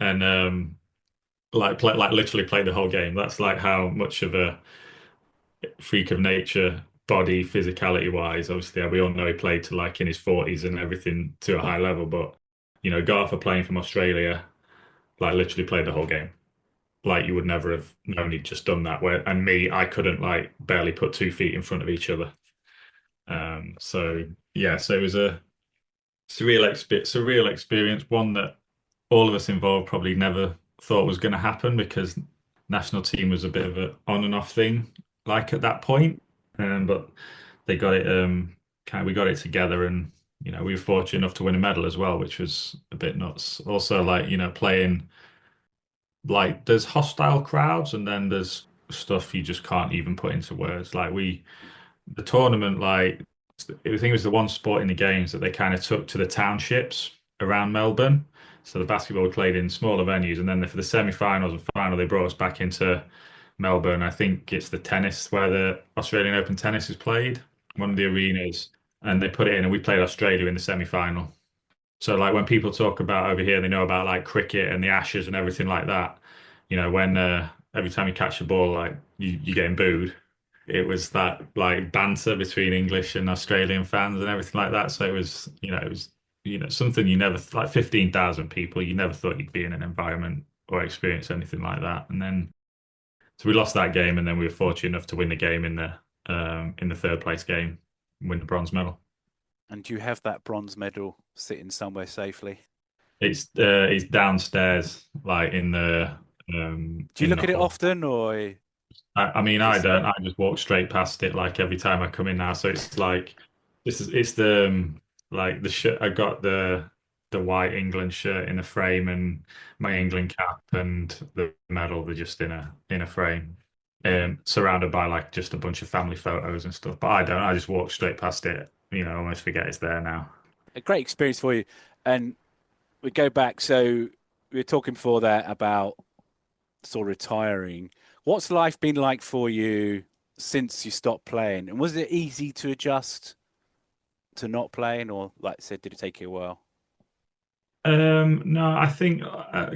and like literally played the whole game. That's like how much of a freak of nature, body, physicality wise. Obviously, we all know he played to like in his 40s and everything to a high level, but guy for playing from Australia, like literally played the whole game. Like you would never have known he'd just done that. Where and me, I couldn't like barely put 2 feet in front of each other. So yeah, so it was a surreal experience, one that all of us involved probably never thought was going to happen because national team was a bit of a on and off thing, like at that point. But they got it, we got it together, and we were fortunate enough to win a medal as well, which was a bit nuts. Also, like playing like there's hostile crowds, and then there's stuff you just can't even put into words. Like the tournament, like I think it was the one sport in the games that they kind of took to the townships around Melbourne. So the basketball we played in smaller venues, and then for the semi-finals and final, they brought us back into Melbourne. I think it's the tennis where the Australian Open tennis is played, one of the arenas, and they put it in, and we played Australia in the semi-final. So like when people talk about over here, they know about like cricket and the Ashes and everything like that. When every time you catch a ball, like you're getting booed. It was that like banter between English and Australian fans and everything like that. So it was something you never like 15,000 people. You never thought you'd be in an environment or experience anything like that. And then so we lost that game, and then we were fortunate enough to win the game in the third place game, win the bronze medal. And do you have that bronze medal sitting somewhere safely? It's downstairs, like in the Do you in look the at it hall. often, or I mean, I just don't. I just walk straight past it like every time I come in now. So it's like it's the like the shirt. I got the white England shirt in a frame, and my England cap and the medal. They're just in a frame, surrounded by like just a bunch of family photos and stuff. But I don't. I just walk straight past it. Almost forget it's there now. a great experience for you? And we go back. So we were talking before that about sort of retiring. What's life been like for you since you stopped playing? And was it easy to adjust to not playing, or like I said, did it take you a while? No, I think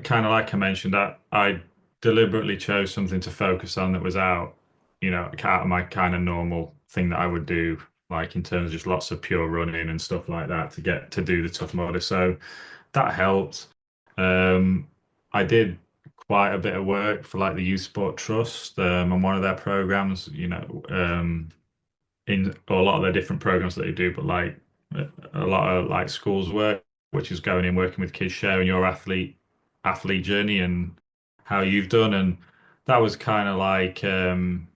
kind of like I mentioned that I deliberately chose something to focus on that was out of my kind of normal thing that I would do, like in terms of just lots of pure running and stuff like that to get to do the Tough Mudder. So that helped. I did quite a bit of work for like the Youth Sport Trust on one of their programs, in a lot of their different programs that they do, but like a lot of like schools work, which is going in working with kids, sharing your athlete journey and how you've done. And that was kind of like you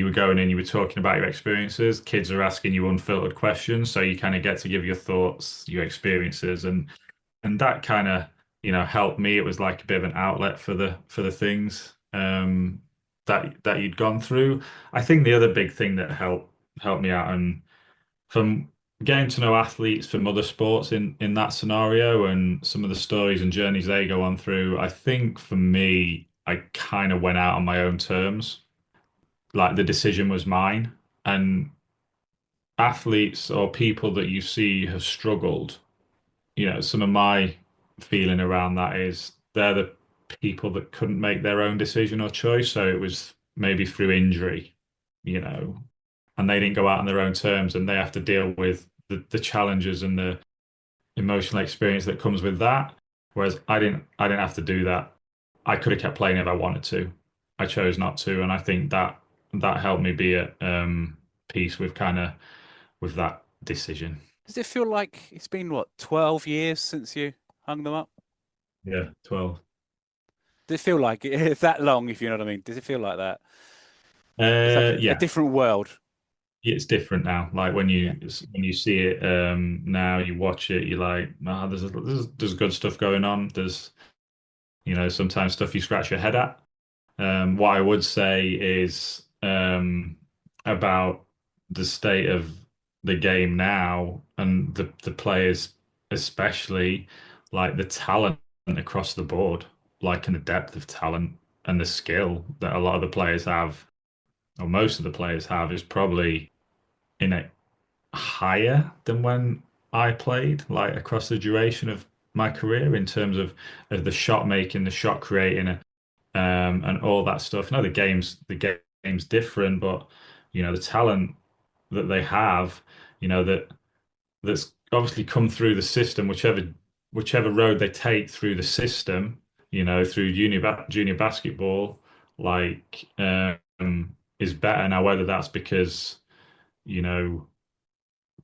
were going in, you were talking about your experiences. Kids are asking you unfiltered questions, so you kind of get to give your thoughts, your experiences, and that kind of helped me. It was like a bit of an outlet for the things that you'd gone through. I think the other big thing that helped me out, and from getting to know athletes from other sports in that scenario and some of the stories and journeys they go on through, I think for me, I kind of went out on my own terms. Like the decision was mine. And athletes or people that you see have struggled, some of my feeling around that is they're the people that couldn't make their own decision or choice. So it was maybe through injury, you know, and they didn't go out on their own terms and they have to deal with the challenges and the emotional experience that comes with that. Whereas I didn't have to do that. I could have kept playing if I wanted to. I chose not to, and I think that helped me be at peace with with that decision. Does it feel like it's been, what, 12 years since you hung them up? Yeah, 12. Does it feel like it's that long, if you know what I mean? Does it feel like that? It's like a Yeah, different world. it's different now. Like when Yeah. you see it now, you watch it, you're like, nah, there's good stuff going on. There's sometimes stuff you scratch your head at. What I would say is about the state of the game now and the players, especially like the talent across the board, like in the depth of talent and the skill that a lot of the players have, or most of the players have, is probably in a higher than when I played, like across the duration of my career in terms of the shot making, the shot creating, and all that stuff. No, the game's different, but the talent that they have, that's obviously come through the system, whichever road they take through the system, through junior basketball, like is better now. Whether that's because you know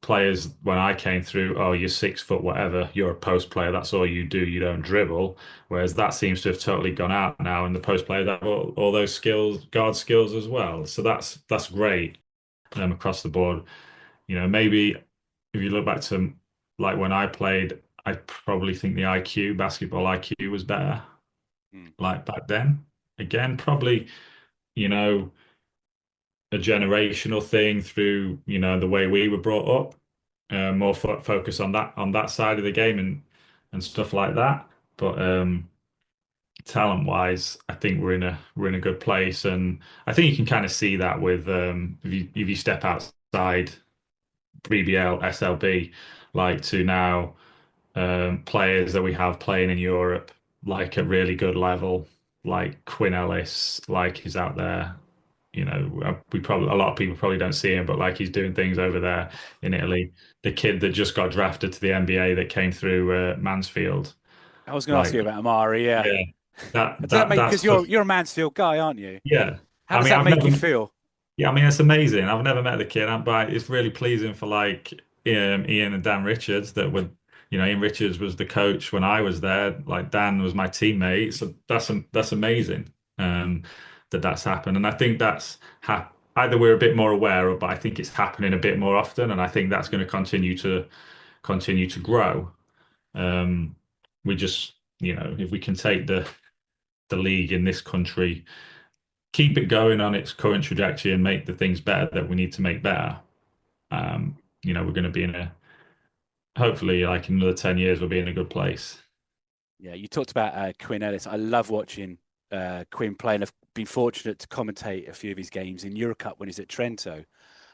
players when I came through, oh, you're 6 foot, whatever, you're a post player, that's all you do, you don't dribble. Whereas that seems to have totally gone out now, and the post players have all those skills, guard skills as well. So that's great across the board. Maybe if you look back to like when I played, I probably think the basketball IQ was better, Mm. like back then. Again, probably, you know, a generational thing through, the way we were brought up, more focus on that side of the game and stuff like that. But talent wise, I think we're in a good place, and I think you can kind of see that with if you step outside BBL, SLB, like to now players that we have playing in Europe, like at really good level, like Quinn Ellis, like he's out there. We probably a lot of people probably don't see him, but like he's doing things over there in Italy. The kid that just got drafted to the NBA that came through Mansfield, I was going to ask like you about Amari. Yeah. yeah, that Does that that make, that because stuff. you're a Mansfield guy, aren't you? Yeah, How I does mean, that I've make never. you feel? Yeah, I mean, it's amazing. I've never met the kid, but it's really pleasing for like Ian and Dan Richards that would, Ian Richards was the coach when I was there. Like Dan was my teammate, so that's amazing. That's happened, and I think that's either we're a bit more aware of, but I think it's happening a bit more often, and I think that's going to continue to grow. We just, if we can take the league in this country, keep it going on its current trajectory and make the things better that we need to make better, we're going to be in hopefully like in another 10 years, we'll be in a good place. Yeah, you talked about Quinn Ellis. I love watching Quinn play, and I've been fortunate to commentate a few of his games in Eurocup when he's at Trento.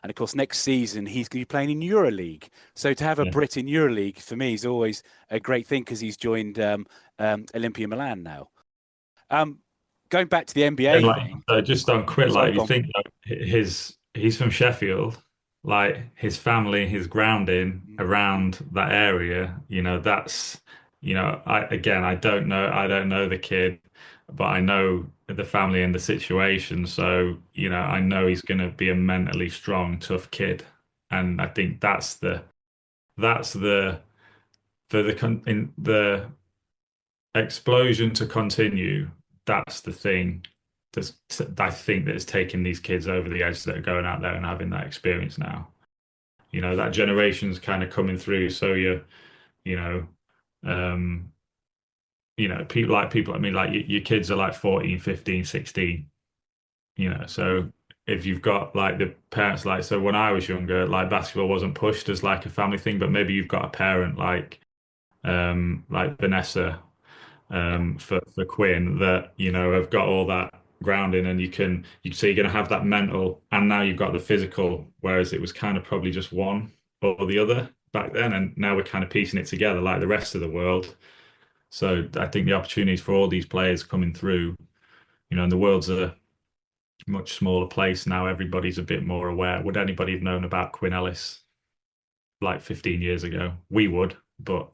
And of course, next season he's going to be playing in EuroLeague. So to have a Yeah. Brit in EuroLeague for me is always a great thing because he's joined Olympia Milan now. Um, Going back to the And NBA like thing. just on Quinn, Sorry, like you go on. think like, he's from Sheffield, like his family, his grounding around that area, that's I don't know the kid, but I know the family and the situation. So, I know he's gonna be a mentally strong, tough kid. And I think that's the for the explosion to continue, that's the thing. I think that it's taking these kids over the edge that are going out there and having that experience now. That generation's kind of coming through. So you know, um, people, I mean, like your kids are like 14, 15, 16, so if you've got like the parents, like, so when I was younger, like basketball wasn't pushed as like a family thing, but maybe you've got a parent like Vanessa, for Quinn that, have got all that grounding, and you say you're going to have that mental, and now you've got the physical, whereas it was kind of probably just one or the other back then, and now we're kind of piecing it together like the rest of the world. So I think the opportunities for all these players coming through, and the world's a much smaller place now. Everybody's a bit more aware. Would anybody have known about Quinn Ellis like 15 years ago? We would, but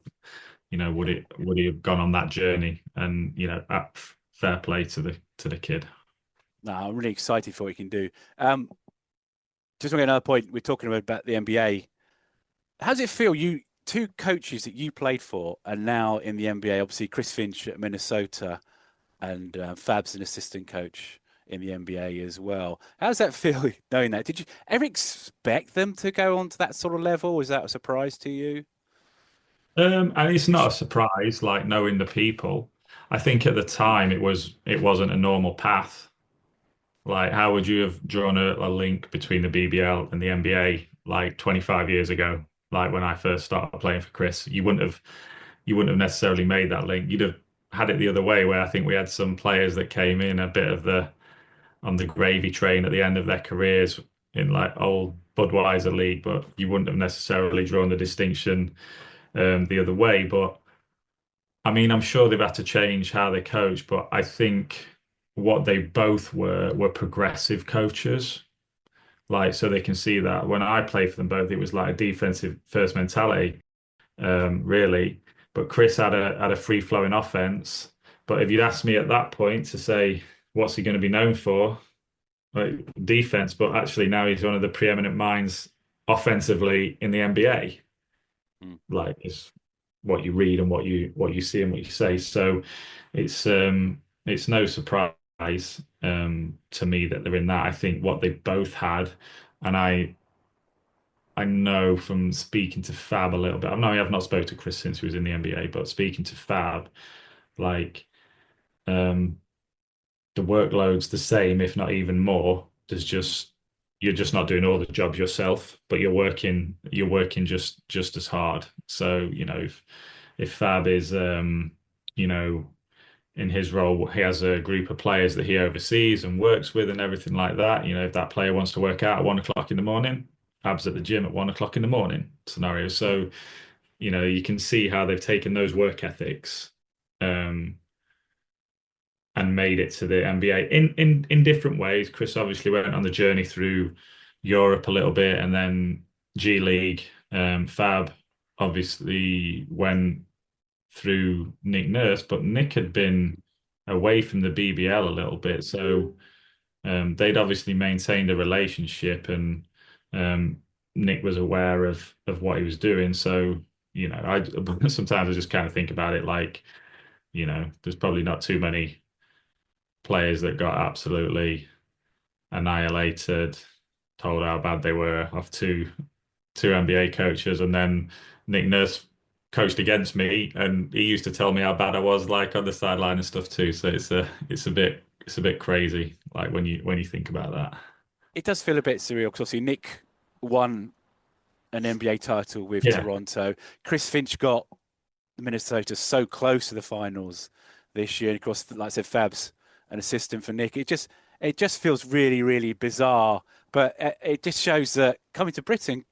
would he have gone on that journey? And fair play to the kid. No, I'm really excited for what he can do. Just on another point, we're talking about the NBA. How does it feel? You two coaches that you played for are now in the NBA. Obviously, Chris Finch at Minnesota, and Fab's an assistant coach in the NBA as well. How does that feel knowing that? Did you ever expect them to go on to that sort of level? Was that a surprise to you? And it's not a surprise, like knowing the people. I think at the time it wasn't a normal path. Like, how would you have drawn a link between the BBL and the NBA like 25 years ago? Like when I first started playing for Chris, you wouldn't have necessarily made that link. You'd have had it the other way, where I think we had some players that came in a bit of on the gravy train at the end of their careers in like old Budweiser league, but you wouldn't have necessarily drawn the distinction the other way. But I mean, I'm sure they've had to change how they coach, but I think what they both were progressive coaches. Like, so they can see that when I played for them both, it was like a defensive first mentality, really. But Chris had a free flowing offense. But if you'd asked me at that point to say, what's he going to be known for? Like, defense, but actually now he's one of the preeminent minds offensively in the NBA. Like, it's what you read and what you see and what you say. So it's no surprise to me that they're in that. I think what they both had, and I know from speaking to Fab a little bit. I know I have not spoken to Chris since he was in the NBA, but speaking to Fab, like, the workload's the same, if not even more. You're just not doing all the jobs yourself, but you're working just as hard. So, if Fab is in his role, he has a group of players that he oversees and works with and everything like that. If that player wants to work out at 1 o'clock in the morning, Fab's at the gym at 1 o'clock in the morning scenario. So, you can see how they've taken those work ethics and made it to the NBA in different ways. Chris obviously went on the journey through Europe a little bit, and then G League. Fab obviously went through Nick Nurse, but Nick had been away from the BBL a little bit, so they'd obviously maintained a relationship, and Nick was aware of what he was doing. So I sometimes I just kind of think about it like, there's probably not too many players that got absolutely annihilated, told how bad they were off two NBA coaches, and then Nick Nurse coached against me, and he used to tell me how bad I was, like on the sideline and stuff too. So it's a bit crazy, like when you think about that. It does feel a bit surreal because obviously Nick won an NBA title with Toronto. Chris Finch got Minnesota so close to the finals this year. And of course, like I said, Fab's an assistant for Nick. It just feels really, really bizarre. But it just shows that coming to Britain,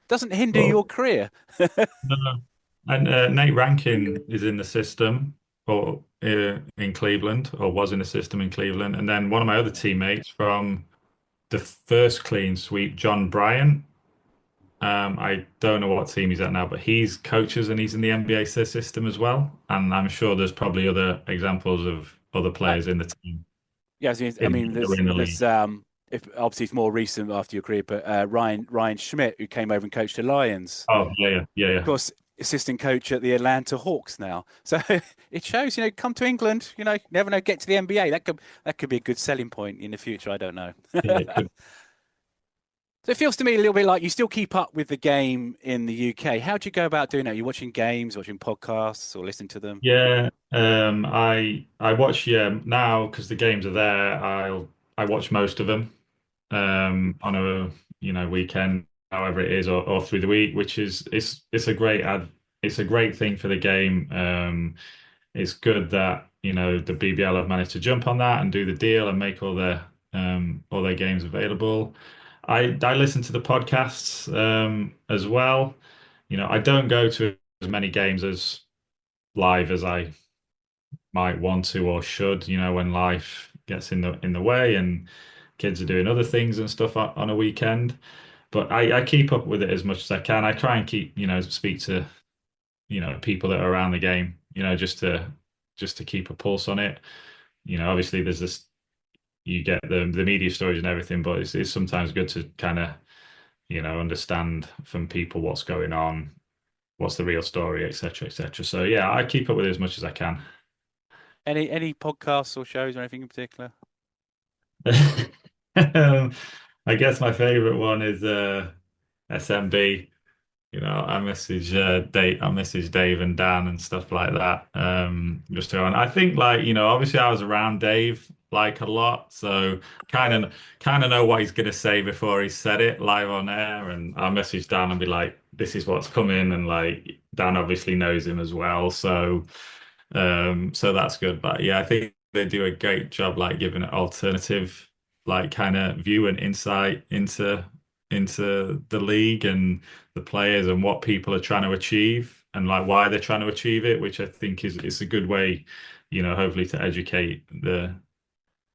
doesn't hinder your career. No. And Nate Rankin is in the system or in Cleveland, or was in the system in Cleveland. And then one of my other teammates from the first clean sweep, John Bryan. I don't know what team he's at now, but he's coaches and he's in the NBA system as well. And I'm sure there's probably other examples of other players in the team. Yeah, I mean, there's if obviously it's more recent after your career, but Ryan Schmidt, who came over and coached the Lions. Oh yeah. Of course, assistant coach at the Atlanta Hawks now. So it shows, come to England, never know, get to the NBA. That could be a good selling point in the future. I don't know. Yeah, it could. So it feels to me a little bit like you still keep up with the game in the UK. How do you go about doing that? Are you watching games, watching podcasts, or listening to them? Yeah, I watch now because the games are there. I watch most of them on a weekend, however it is, or through the week, which is it's a great it's a great thing for the game. It's good that the BBL have managed to jump on that and do the deal and make all their games available. I listen to the podcasts as well. I don't go to as many games as live as I might want to or should, when life gets in the way and kids are doing other things and stuff on a weekend. But I keep up with it as much as I can. I try and keep, speak to, people that are around the game, just to keep a pulse on it. Obviously there's this you get the media stories and everything, but it's sometimes good to kind of, understand from people what's going on, what's the real story, etc., etc. So yeah, I keep up with it as much as I can. Any podcasts or shows or anything in particular? I guess my favorite one is SMB. I message Dave and Dan and stuff like that. Just to on. I think like, obviously I was around Dave like a lot, so kind of know what he's gonna say before he said it live on air. And I'll message Dan and be like, this is what's coming, and like Dan obviously knows him as well. So that's good. But yeah, I think they do a great job like giving an alternative like kind of view and insight into the league and the players and what people are trying to achieve and like why they're trying to achieve it, which I think is a good way, hopefully to educate the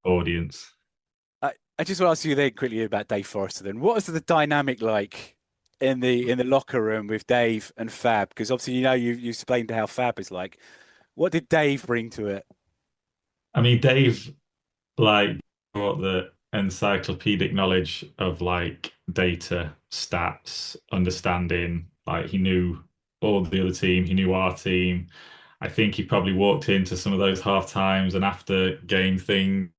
audience. I just want to ask you then quickly about Dave Forrester. Then, what was the dynamic like in the locker room with Dave and Fab? Because obviously, you explained how Fab is like. What did Dave bring to it? I mean, Dave like brought the encyclopedic knowledge of like data, stats, understanding. Like he knew all the other team, he knew our team. I think he probably walked into some of those half times and after game things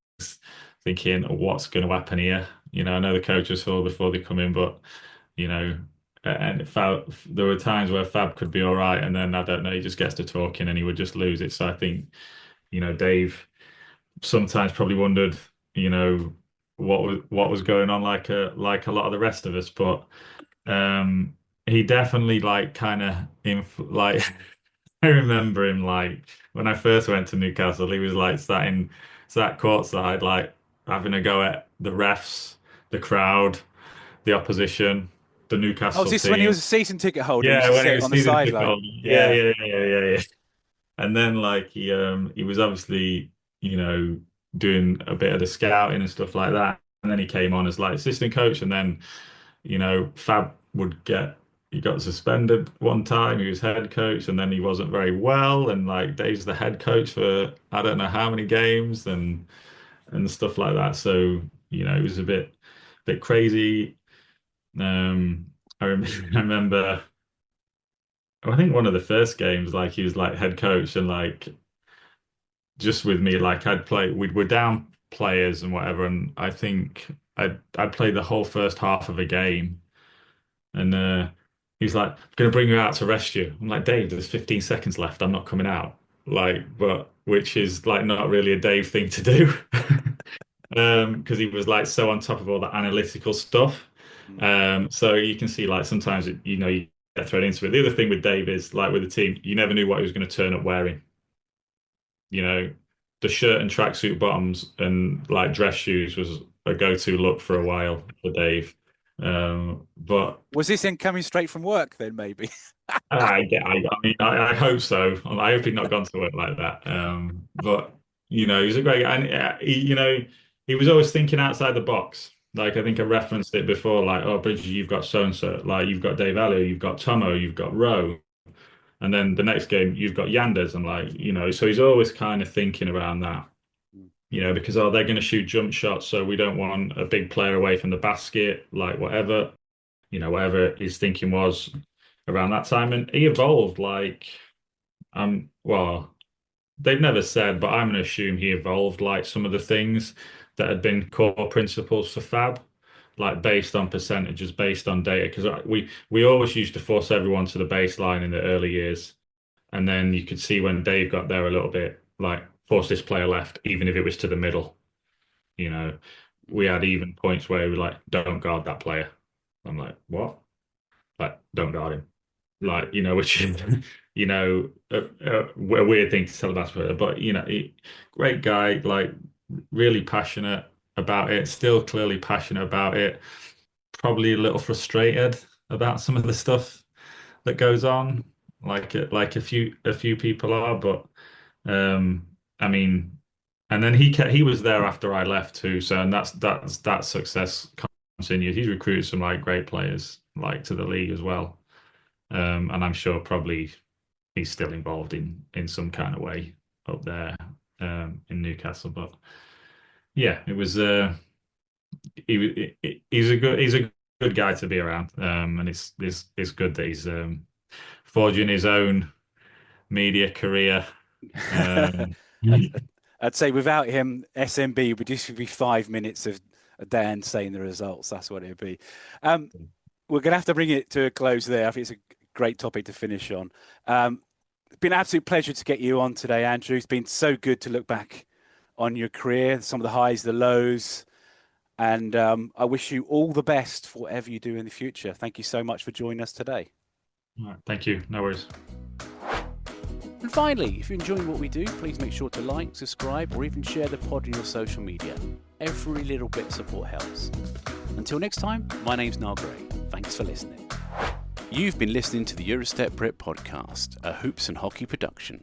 thinking, what's going to happen here? I know the coaches saw before they come in, but you know, and there were times where Fab could be all right, and then I don't know, he just gets to talking and he would just lose it. So I think, Dave sometimes probably wondered, what was going on like a lot of the rest of us, but he definitely like kind of like I remember him like when I first went to Newcastle, he was like sat courtside like having a go at the refs, the crowd, the opposition, the Oh, was Newcastle this when he team. was a season ticket holder? He used Yeah, to when he sit was on the season ticket sideline. holder. Yeah, Yeah. yeah, yeah, yeah, yeah. And then like he was obviously, doing a bit of the scouting and stuff like that. And then he came on as like assistant coach, and then, Fab he got suspended one time. He was head coach, and then he wasn't very well. And like Dave's the head coach for I don't know how many games and stuff like that. So, it was a bit crazy. Um, I remember. I think one of the first games, like he was like head coach, and like just with me, like we're down players and whatever, and I think I'd played the whole first half of a game, and he's like, "I'm gonna bring you out to rest you." I'm like, "Dave, there's 15 seconds left. I'm not coming out." Like, but which is like not really a Dave thing to do, because he was like so on top of all the analytical stuff. Mm. So you can see like sometimes you get thrown into it. The other thing with Dave is like with the team, you never knew what he was going to turn up wearing. You know, the shirt and tracksuit bottoms and like dress shoes was a go-to look for a while for Dave. But Was this in coming straight from work then, maybe? I hope so. I hope he'd not gone to work like that. But he was a great guy, and he was always thinking outside the box. Like I think I referenced it before, like, oh, Bridget, you've got so and so, like you've got Dave Elliott, you've got Tomo, you've got Rowe, and then the next game you've got Yanders, and like so he's always kind of thinking around that. Because they're going to shoot jump shots, so we don't want a big player away from the basket, like whatever his thinking was around that time, and he evolved like well, they've never said, but I'm going to assume he evolved like some of the things that had been core principles for Fab, like based on percentages, based on data. Because we always used to force everyone to the baseline in the early years, and then you could see when Dave got there a little bit, like force this player left, even if it was to the middle. You know, we had even points where we were like, don't guard that player. I'm like, what? Like, don't guard him. Like, which is, a weird thing to tell about Twitter, but great guy, like really passionate about it, still clearly passionate about it, probably a little frustrated about some of the stuff that goes on, like a few people are, but I mean, and then he was there after I left too, so and that success continued. He's recruited some like great players like to the league as well. And I'm sure probably he's still involved in some kind of way up there in Newcastle. But yeah, it was he's a good guy to be around, and it's good that he's forging his own media career. I'd say without him, SMB would just be 5 minutes of Dan saying the results. That's what it would be. We're going to have to bring it to a close there. I think it's a great topic to finish on. It's been an absolute pleasure to get you on today, Andrew. It's been so good to look back on your career, some of the highs, the lows, and I wish you all the best for whatever you do in the future. Thank you so much for joining us today. All right, thank you. No worries. And finally, if you're enjoying what we do, please make sure to like, subscribe, or even share the pod on your social media. Every little bit of support helps. Until next time, my name's Niall Gray. Thanks for listening. You've been listening to the Eurostep Brit podcast, a Hoops and Hockey production.